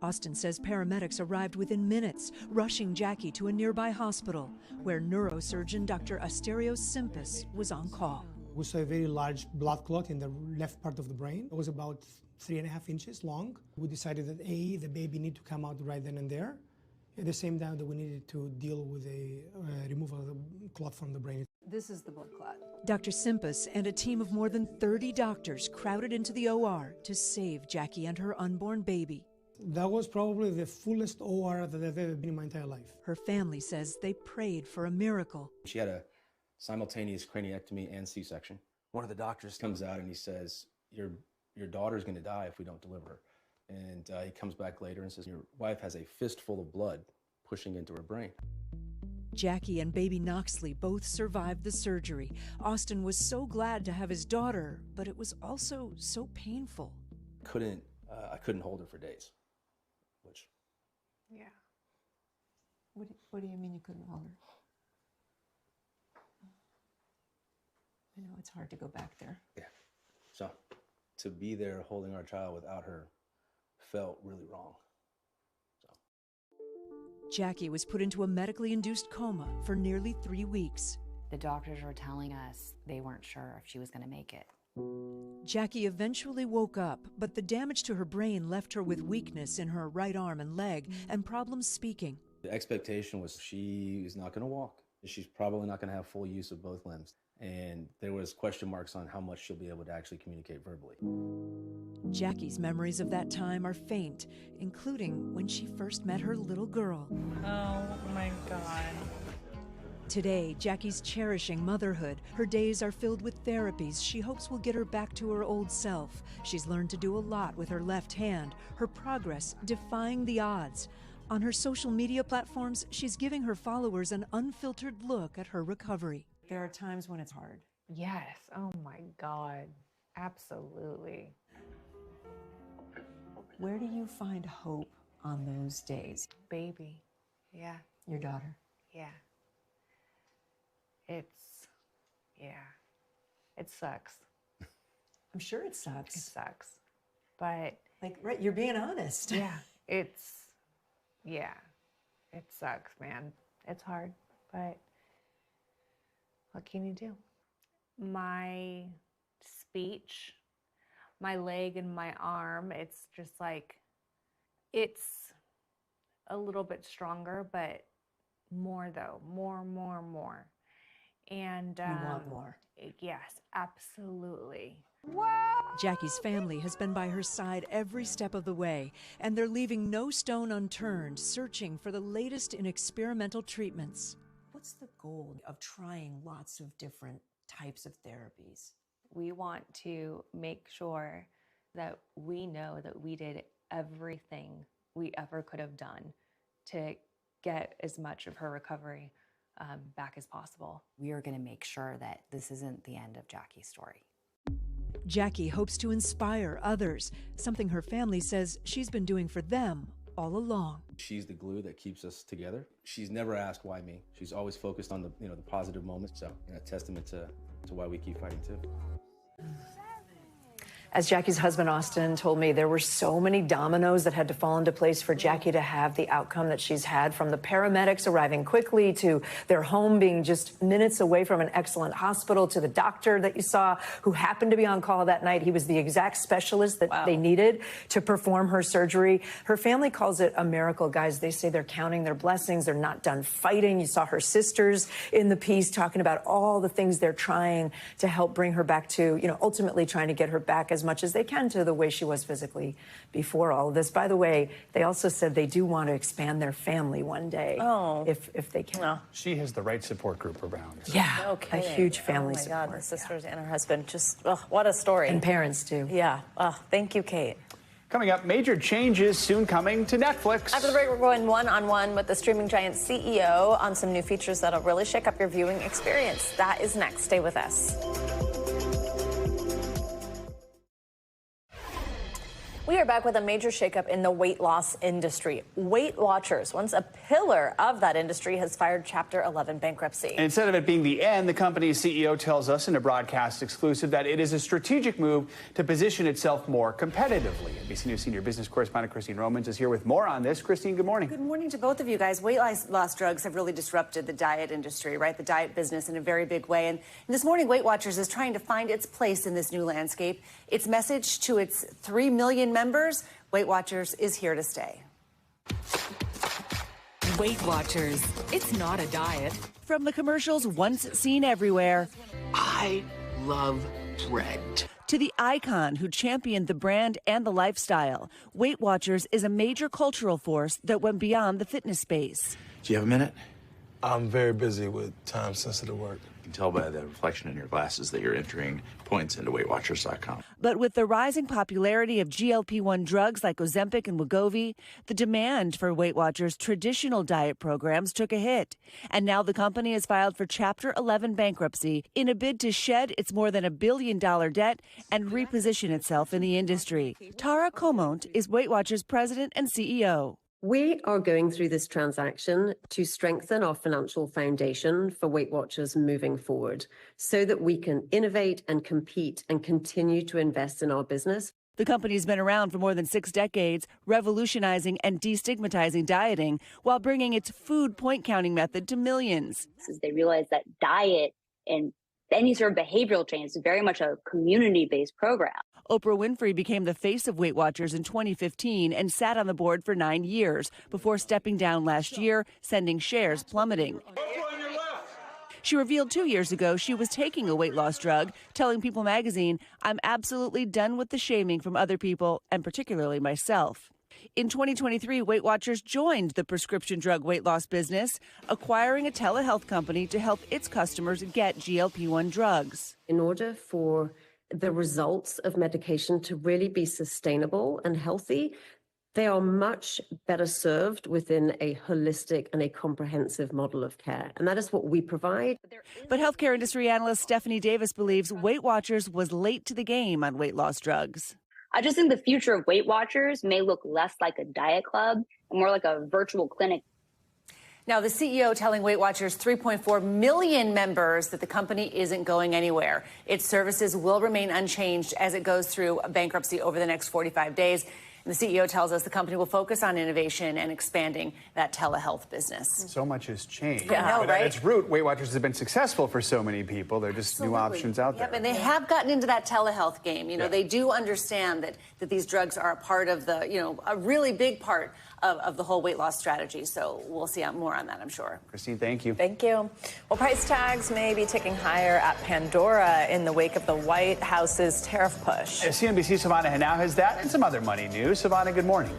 Austin says paramedics arrived within minutes, rushing Jackie to a nearby hospital, where neurosurgeon Dr. Asterios Simpis was on call. We saw a very large blood clot in the left part of the brain. It was about 3.5 inches long. We decided that the baby needed to come out right then and there. At the same time that we needed to deal with a removal of the clot from the brain. This is the blood clot. Dr. Simpis and a team of more than 30 doctors crowded into the OR to save Jackie and her unborn baby. That was probably the fullest OR that I've ever been in my entire life. Her family says they prayed for a miracle. She had a simultaneous craniectomy and C-section. One of the doctors comes out and he says, your daughter's going to die if we don't deliver her. And he comes back later and says, your wife has a fistful of blood pushing into her brain. Jackie and baby Knoxley both survived the surgery. Austin was so glad to have his daughter, but it was also so painful. I couldn't hold her for days. Yeah. What do you mean you couldn't hold her? I know it's hard to go back there. Yeah. So to be there holding our child without her felt really wrong. Jackie was put into a medically induced coma for nearly 3 weeks. The doctors were telling us they weren't sure if she was going to make it. Jackie eventually woke up, but the damage to her brain left her with weakness in her right arm and leg and problems speaking. The expectation was she is not going to walk. She's probably not going to have full use of both limbs. And there was question marks on how much she'll be able to actually communicate verbally. Jackie's memories of that time are faint, including when she first met her little girl. Oh my God. Today, Jackie's cherishing motherhood. Her days are filled with therapies she hopes will get her back to her old self. She's learned to do a lot with her left hand, her progress defying the odds. On her social media platforms, she's giving her followers an unfiltered look at her recovery. There are times when it's hard. Yes. Oh my God. Absolutely. Where do you find hope on those days? Baby. Yeah. Your daughter. Yeah. It sucks. I'm sure it sucks. It sucks. But right, you're being honest. Yeah. It sucks, man. It's hard, but what can you do? My speech, my leg and my arm, it's just like, it's a little bit stronger, but more though, more. And you want more. Yes, absolutely. Jackie's family has been by her side every step of the way, and they're leaving no stone unturned, searching for the latest in experimental treatments. What's the goal of trying lots of different types of therapies? We want to make sure that we know that we did everything we ever could have done to get as much of her recovery back as possible. We are going to make sure that this isn't the end of Jackie's story. Jackie hopes to inspire others, something her family says she's been doing for them all along. She's the glue that keeps us together. She's never asked why me. She's always focused on the positive moments. So a testament to why we keep fighting too. As Jackie's husband, Austin, told me, there were so many dominoes that had to fall into place for Jackie to have the outcome that she's had, from the paramedics arriving quickly to their home being just minutes away from an excellent hospital, to the doctor that you saw who happened to be on call that night. He was the exact specialist that they needed to perform her surgery. Her family calls it a miracle, guys. They say they're counting their blessings. They're not done fighting. You saw her sisters in the piece talking about all the things they're trying to help bring her back to, ultimately trying to get her back as much as they can to the way she was physically before all of this. By the way, they also said they do want to expand their family one day, if they can. Well, she has the right support group around her. Yeah, a huge family support. God, the sisters and her husband, just what a story. And parents too. Yeah. Thank you, Kate. Coming up, major changes soon coming to Netflix. After the break, we're going one-on-one with the streaming giant CEO on some new features that'll really shake up your viewing experience. That is next. Stay with us. We are back with a major shakeup in the weight loss industry. Weight Watchers, once a pillar of that industry, has fired Chapter 11 bankruptcy. And instead of it being the end, the company's CEO tells us in a broadcast exclusive that it is a strategic move to position itself more competitively. NBC News senior business correspondent Christine Romans is here with more on this. Christine, good morning. Good morning to both of you guys. Weight loss drugs have really disrupted the diet industry, right? The diet business in a very big way. And this morning, Weight Watchers is trying to find its place in this new landscape. Its message to its 3 million members, Weight Watchers is here to stay. Weight Watchers, it's not a diet. From the commercials once seen everywhere, I love bread, to the icon who championed the brand and the lifestyle, Weight Watchers is a major cultural force that went beyond the fitness space. Do you have a minute? I'm very busy with time-sensitive work. You can tell by the reflection in your glasses that you're entering points into WeightWatchers.com. But with the rising popularity of GLP-1 drugs like Ozempic and Wegovy, the demand for Weight Watchers' traditional diet programs took a hit. And now the company has filed for Chapter 11 bankruptcy in a bid to shed its more than $1 billion debt and reposition itself in the industry. Tara Comont is Weight Watchers president and CEO. We are going through this transaction to strengthen our financial foundation for Weight Watchers moving forward so that we can innovate and compete and continue to invest in our business. The company's been around for more than 6 decades, revolutionizing and destigmatizing dieting while bringing its food point counting method to millions. They realized that diet and any sort of behavioral change is very much a community-based program. Oprah Winfrey became the face of Weight Watchers in 2015 and sat on the board for 9 years before stepping down last year, sending shares plummeting. She revealed 2 years ago she was taking a weight loss drug, telling People magazine, "I'm absolutely done with the shaming from other people, and particularly myself." In 2023, Weight Watchers joined the prescription drug weight loss business, acquiring a telehealth company to help its customers get GLP-1 drugs. In order for the results of medication to really be sustainable and healthy, they are much better served within a holistic and a comprehensive model of care. And that is what we provide. But healthcare industry analyst Stephanie Davis believes Weight Watchers was late to the game on weight loss drugs. I just think the future of Weight Watchers may look less like a diet club and more like a virtual clinic. Now, the CEO telling Weight Watchers 3.4 million members that the company isn't going anywhere. Its services will remain unchanged as it goes through bankruptcy over the next 45 days. And the CEO tells us the company will focus on innovation and expanding that telehealth business. So much has changed. Yeah, I know, but right? At its root, Weight Watchers has been successful for so many people. They're just new options out there. Yep, and they have gotten into that telehealth game. You know, they do understand that these drugs are a part of the, a really big part of the whole weight loss strategy. So we'll see more on that, I'm sure. Christine, thank you. Thank you. Well, price tags may be ticking higher at Pandora in the wake of the White House's tariff push. CNBC's Savannah now has that and some other money news. Savannah, good morning.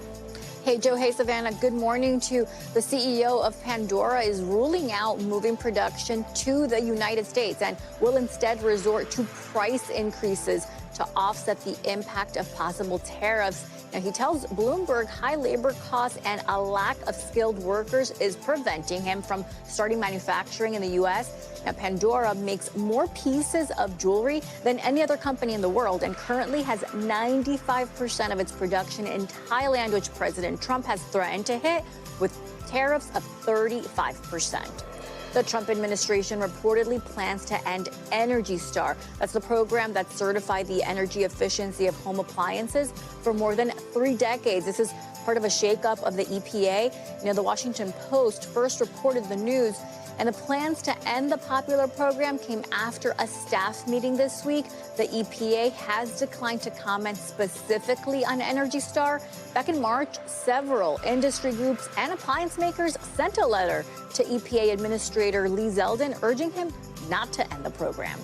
Hey, Joe. Hey, Savannah. Good morning to the CEO of Pandora is ruling out moving production to the United States and will instead resort to price increases to offset the impact of possible tariffs. Now, he tells Bloomberg high labor costs and a lack of skilled workers is preventing him from starting manufacturing in the U.S. Now, Pandora makes more pieces of jewelry than any other company in the world and currently has 95% of its production in Thailand, which President Trump has threatened to hit with tariffs of 35%. The Trump administration reportedly plans to end Energy Star. That's the program that certified the energy efficiency of home appliances for more than 3 decades. This is part of a shakeup of the EPA. The Washington Post first reported the news, and the plans to end the popular program came after a staff meeting this week. The EPA has declined to comment specifically on Energy Star. Back in March, several industry groups and appliance makers sent a letter to EPA Administrator Lee Zeldin urging him not to end the program.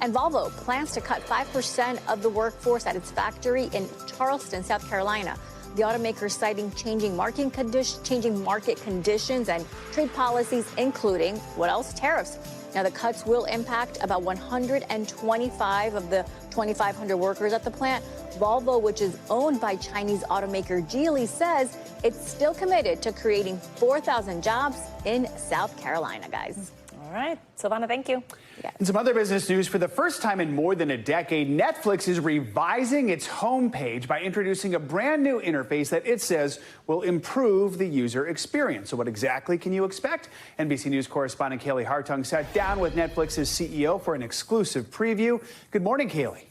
And Volvo plans to cut 5% of the workforce at its factory in Charleston, South Carolina. The automaker citing changing market conditions and trade policies, including, what else? Tariffs. Now, the cuts will impact about 125 of the 2,500 workers at the plant. Volvo, which is owned by Chinese automaker Geely, says it's still committed to creating 4,000 jobs in South Carolina, guys. All right. Silvana, thank you. In some other business news, for the first time in more than a decade, Netflix is revising its homepage by introducing a brand new interface that it says will improve the user experience. So what exactly can you expect? NBC News correspondent Kaylee Hartung sat down with Netflix's CEO for an exclusive preview. Good morning, Kaylee.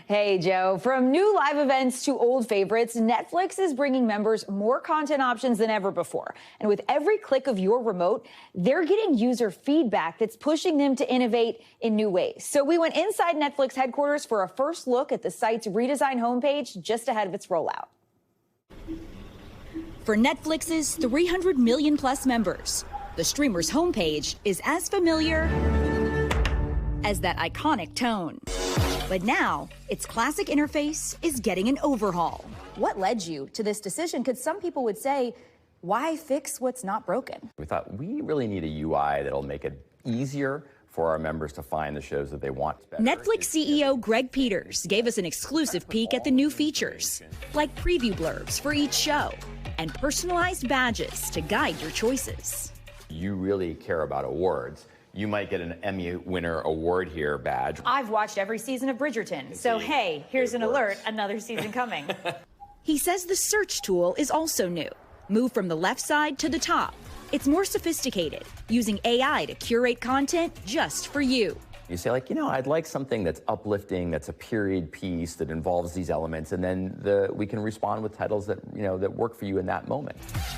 Hey, Joe. From new live events to old favorites, Netflix is bringing members more content options than ever before. And with every click of your remote, they're getting user feedback that's pushing them to innovate in new ways. So we went inside Netflix headquarters for a first look at the site's redesigned homepage just ahead of its rollout. For Netflix's 300 million plus members, the streamer's homepage is as familiar as that iconic tone. But now, its classic interface is getting an overhaul. What led you to this decision? Because some people would say, why fix what's not broken? We thought we really need a UI that'll make it easier for our members to find the shows that they want. Netflix CEO Greg Peters gave us an exclusive peek at the new features, like preview blurbs for each show and personalized badges to guide your choices. You really care about awards. You might get an Emmy winner award here badge. I've watched every season of Bridgerton, so hey, here's an alert, another season coming. He says the search tool is also new. Move from the left side to the top. It's more sophisticated, using AI to curate content just for you. You say, like, I'd like something that's uplifting, that's a period piece, that involves these elements, and then we can respond with titles that, that work for you in that moment.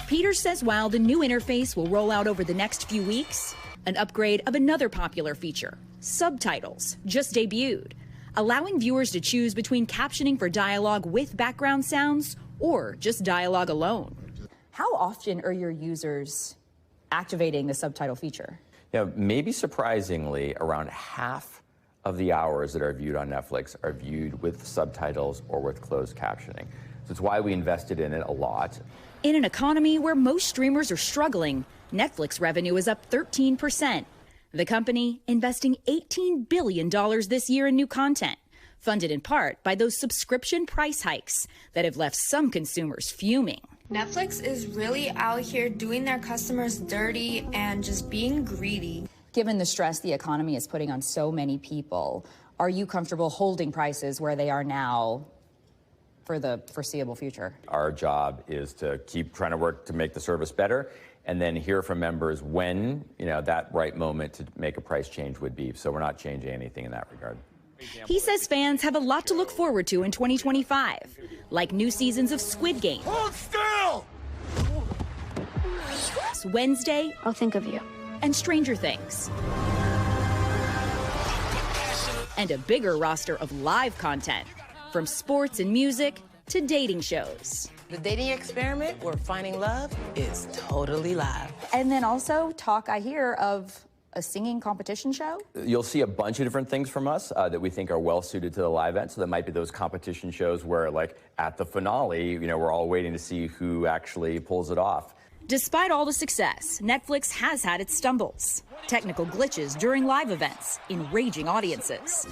Peters says while the new interface will roll out over the next few weeks, an upgrade of another popular feature, subtitles, just debuted, allowing viewers to choose between captioning for dialogue with background sounds or just dialogue alone. How often are your users activating the subtitle feature? Maybe surprisingly, around half of the hours that are viewed on Netflix are viewed with subtitles or with closed captioning. So it's why we invested in it a lot. In an economy where most streamers are struggling, Netflix revenue is up 13%. The company investing $18 billion this year in new content, funded in part by those subscription price hikes that have left some consumers fuming. Netflix is really out here doing their customers dirty and just being greedy. Given the stress the economy is putting on so many people, are you comfortable holding prices where they are now for the foreseeable future? Our job is to keep trying to work to make the service better and then hear from members when, that right moment to make a price change would be. So we're not changing anything in that regard. He says fans have a lot to look forward to in 2025, like new seasons of Squid Game. Hold still! Wednesday. I'll think of you. And Stranger Things. And a bigger roster of live content, from sports and music to dating shows. The dating experiment, we're finding love, is totally live. And then also talk, I hear, of a singing competition show? You'll see a bunch of different things from us that we think are well suited to the live event. So there might be those competition shows where, like, at the finale, we're all waiting to see who actually pulls it off. Despite all the success, Netflix has had its stumbles. Technical glitches during live events, enraging audiences,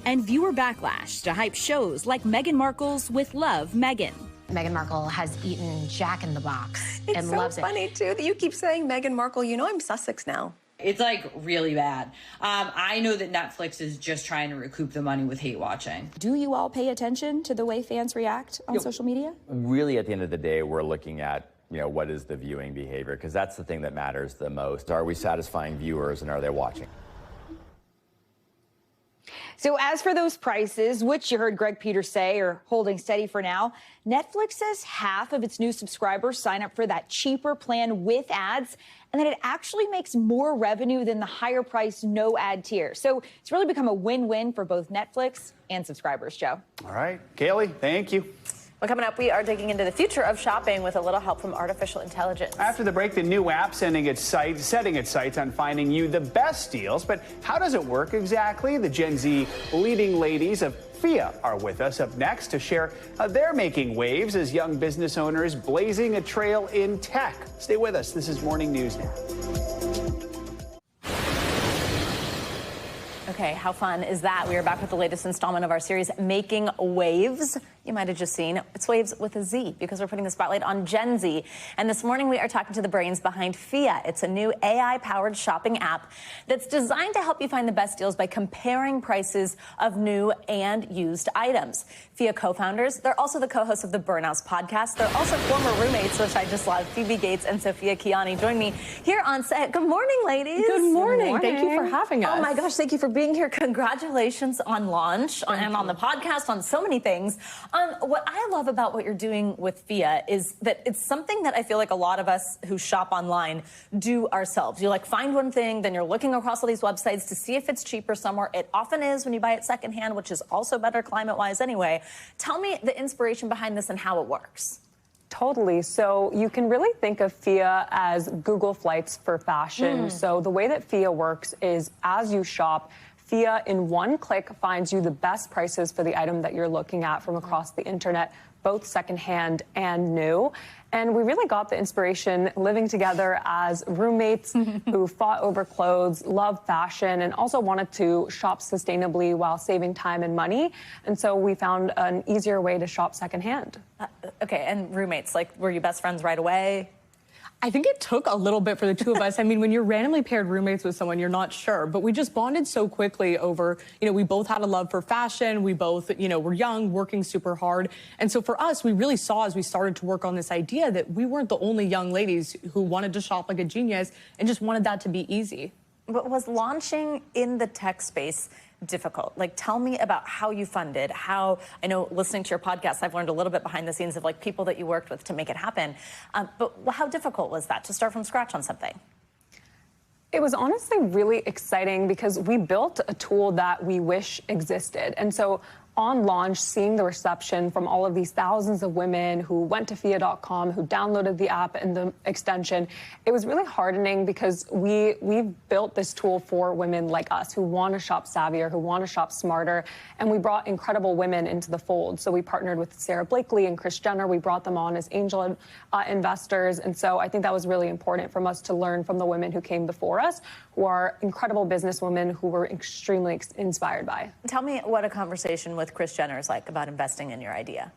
and viewer backlash to hype shows like Meghan Markle's With Love, Meghan. Meghan Markle has eaten Jack in the Box it's and so loves it. It's funny, too, that you keep saying Meghan Markle. I'm Sussex now. It's like really bad. I know that Netflix is just trying to recoup the money with hate watching. Do you all pay attention to the way fans react on social media? Really, at the end of the day, we're looking at, what is the viewing behavior? Because that's the thing that matters the most. Are we satisfying viewers and are they watching? So as for those prices, which you heard Greg Peters say are holding steady for now, Netflix says half of its new subscribers sign up for that cheaper plan with ads, and that it actually makes more revenue than the higher price no ad tier. So it's really become a win-win for both Netflix and subscribers, Joe. All right. Kaylee, thank you. Well, coming up, we are digging into the future of shopping with a little help from artificial intelligence. After the break, the new app setting its sights on finding you the best deals. But how does it work exactly? The Gen Z leading ladies of FIA are with us up next to share how they're making waves as young business owners blazing a trail in tech. Stay with us. This is Morning News Now. Okay, how fun is that? We are back with the latest installment of our series, Making Waves. You might have just seen it's Waves with a Z because we're putting the spotlight on Gen Z. And this morning we are talking to the brains behind FIA. It's a new AI-powered shopping app that's designed to help you find the best deals by comparing prices of new and used items. FIA co-founders, they're also the co-hosts of the Burnouts podcast. They're also former roommates, which I just love. Phoebe Gates and Sophia Kiani join me here on set. Good morning, ladies. Good morning. Thank you for having us. Oh my gosh, thank you for being here. Congratulations on launch and on the podcast, on so many things. What I love about what you're doing with FIA is that it's something that I feel like a lot of us who shop online do ourselves. You like find one thing, then you're looking across all these websites to see if it's cheaper somewhere. It often is when you buy it secondhand, which is also better climate-wise anyway. Tell me the inspiration behind this and how it works. Totally. So you can really think of FIA as Google Flights for fashion. So the way that FIA works is as you shop, FIA in one click finds you the best prices for the item that you're looking at from across the internet, both secondhand and new. And we really got the inspiration living together as roommates who fought over clothes, loved fashion, and also wanted to shop sustainably while saving time and money. And so we found an easier way to shop secondhand. Okay, and roommates, like, were you best friends right away? I think it took a little bit for the two of us. I mean, when you're randomly paired roommates with someone, you're not sure. But we just bonded so quickly over, we both had a love for fashion. We both, were young, working super hard. And so for us, we really saw as we started to work on this idea that we weren't the only young ladies who wanted to shop like a genius and just wanted that to be easy. But was launching in the tech space difficult? Like, tell me about how you funded, how, I know listening to your podcast, I've learned a little bit behind the scenes of like people that you worked with to make it happen. But how difficult was that to start from scratch on something? It was honestly really exciting because we built a tool that we wish existed. And so on launch, seeing the reception from all of these thousands of women who went to FIA.com, who downloaded the app and the extension, it was really heartening because we built this tool for women like us who want to shop savvier, who want to shop smarter, and we brought incredible women into the fold. So we partnered with Sarah Blakely and Kris Jenner. We brought them on as angel investors, and so I think that was really important from us to learn from the women who came before us, who are incredible businesswomen who we're extremely inspired by. Tell me what a conversation with Kris Jenner is like about investing in your idea.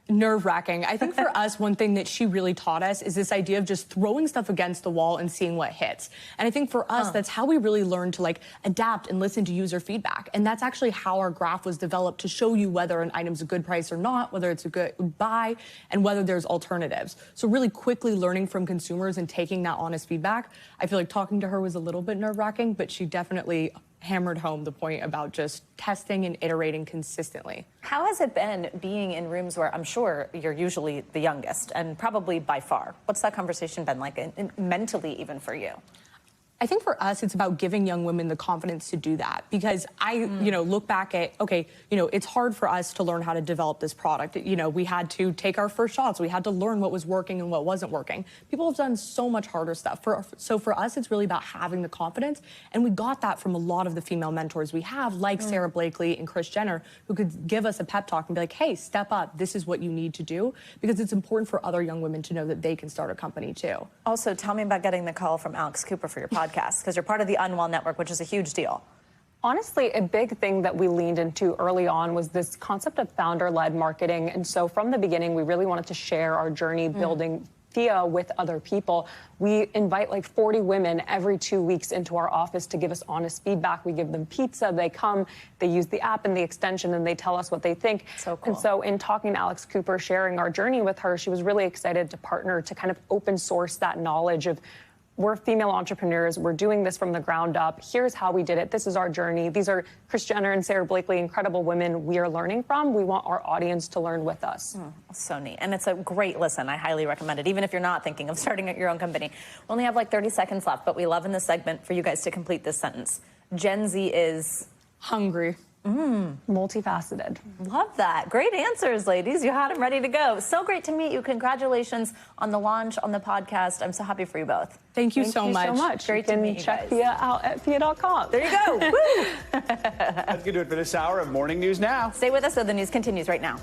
Nerve-wracking. I think for us, one thing that she really taught us is this idea of just throwing stuff against the wall and seeing what hits. And I think for us, that's how we really learned to adapt and listen to user feedback. And that's actually how our graph was developed to show you whether an item's a good price or not, whether it's a good buy, and whether there's alternatives. So really quickly learning from consumers and taking that honest feedback. I feel like talking to her was a little bit nerve-wracking, but she definitely hammered home the point about just testing and iterating consistently. How has it been being in rooms where I'm sure you're usually the youngest and probably by far? What's that conversation been like mentally even for you? I think for us, it's about giving young women the confidence to do that because I, look back at, okay, it's hard for us to learn how to develop this product. We had to take our first shots. We had to learn what was working and what wasn't working. People have done so much harder stuff. So for us, it's really about having the confidence. And we got that from a lot of the female mentors we have, like Sarah Blakely and Kris Jenner, who could give us a pep talk and be like, hey, step up. This is what you need to do. Because it's important for other young women to know that they can start a company too. Also, tell me about getting the call from Alex Cooper for your podcast. Because you're part of the Unwell Network, which is a huge deal. Honestly, a big thing that we leaned into early on was this concept of founder-led marketing. And so from the beginning, we really wanted to share our journey building FIA with other people. We invite like 40 women every 2 weeks into our office to give us honest feedback. We give them pizza. They come, they use the app and the extension, and they tell us what they think. So cool. And so in talking to Alex Cooper, sharing our journey with her, she was really excited to partner to kind of open source that knowledge of we're female entrepreneurs. We're doing this from the ground up. Here's how we did it. This is our journey. These are Kris Jenner and Sarah Blakely, incredible women we are learning from. We want our audience to learn with us. So neat. And it's a great listen. I highly recommend it, even if you're not thinking of starting your own company. We only have like 30 seconds left, but we love in this segment for you guys to complete this sentence. Gen Z is... hungry. Multifaceted. Love that. Great answers, ladies. You had them ready to go. So great to meet you. Congratulations on the launch, on the podcast. I'm so happy for you both. Thank you so much. Great you to can meet you check guys. Thea out at thea.com. There you go. Woo! That's going to do it for this hour of Morning News Now. Stay with us, so the news continues right now.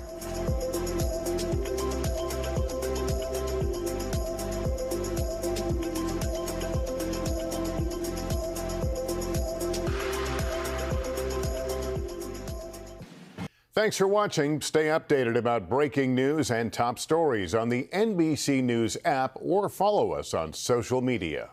Thanks for watching. Stay updated about breaking news and top stories on the NBC News app or follow us on social media.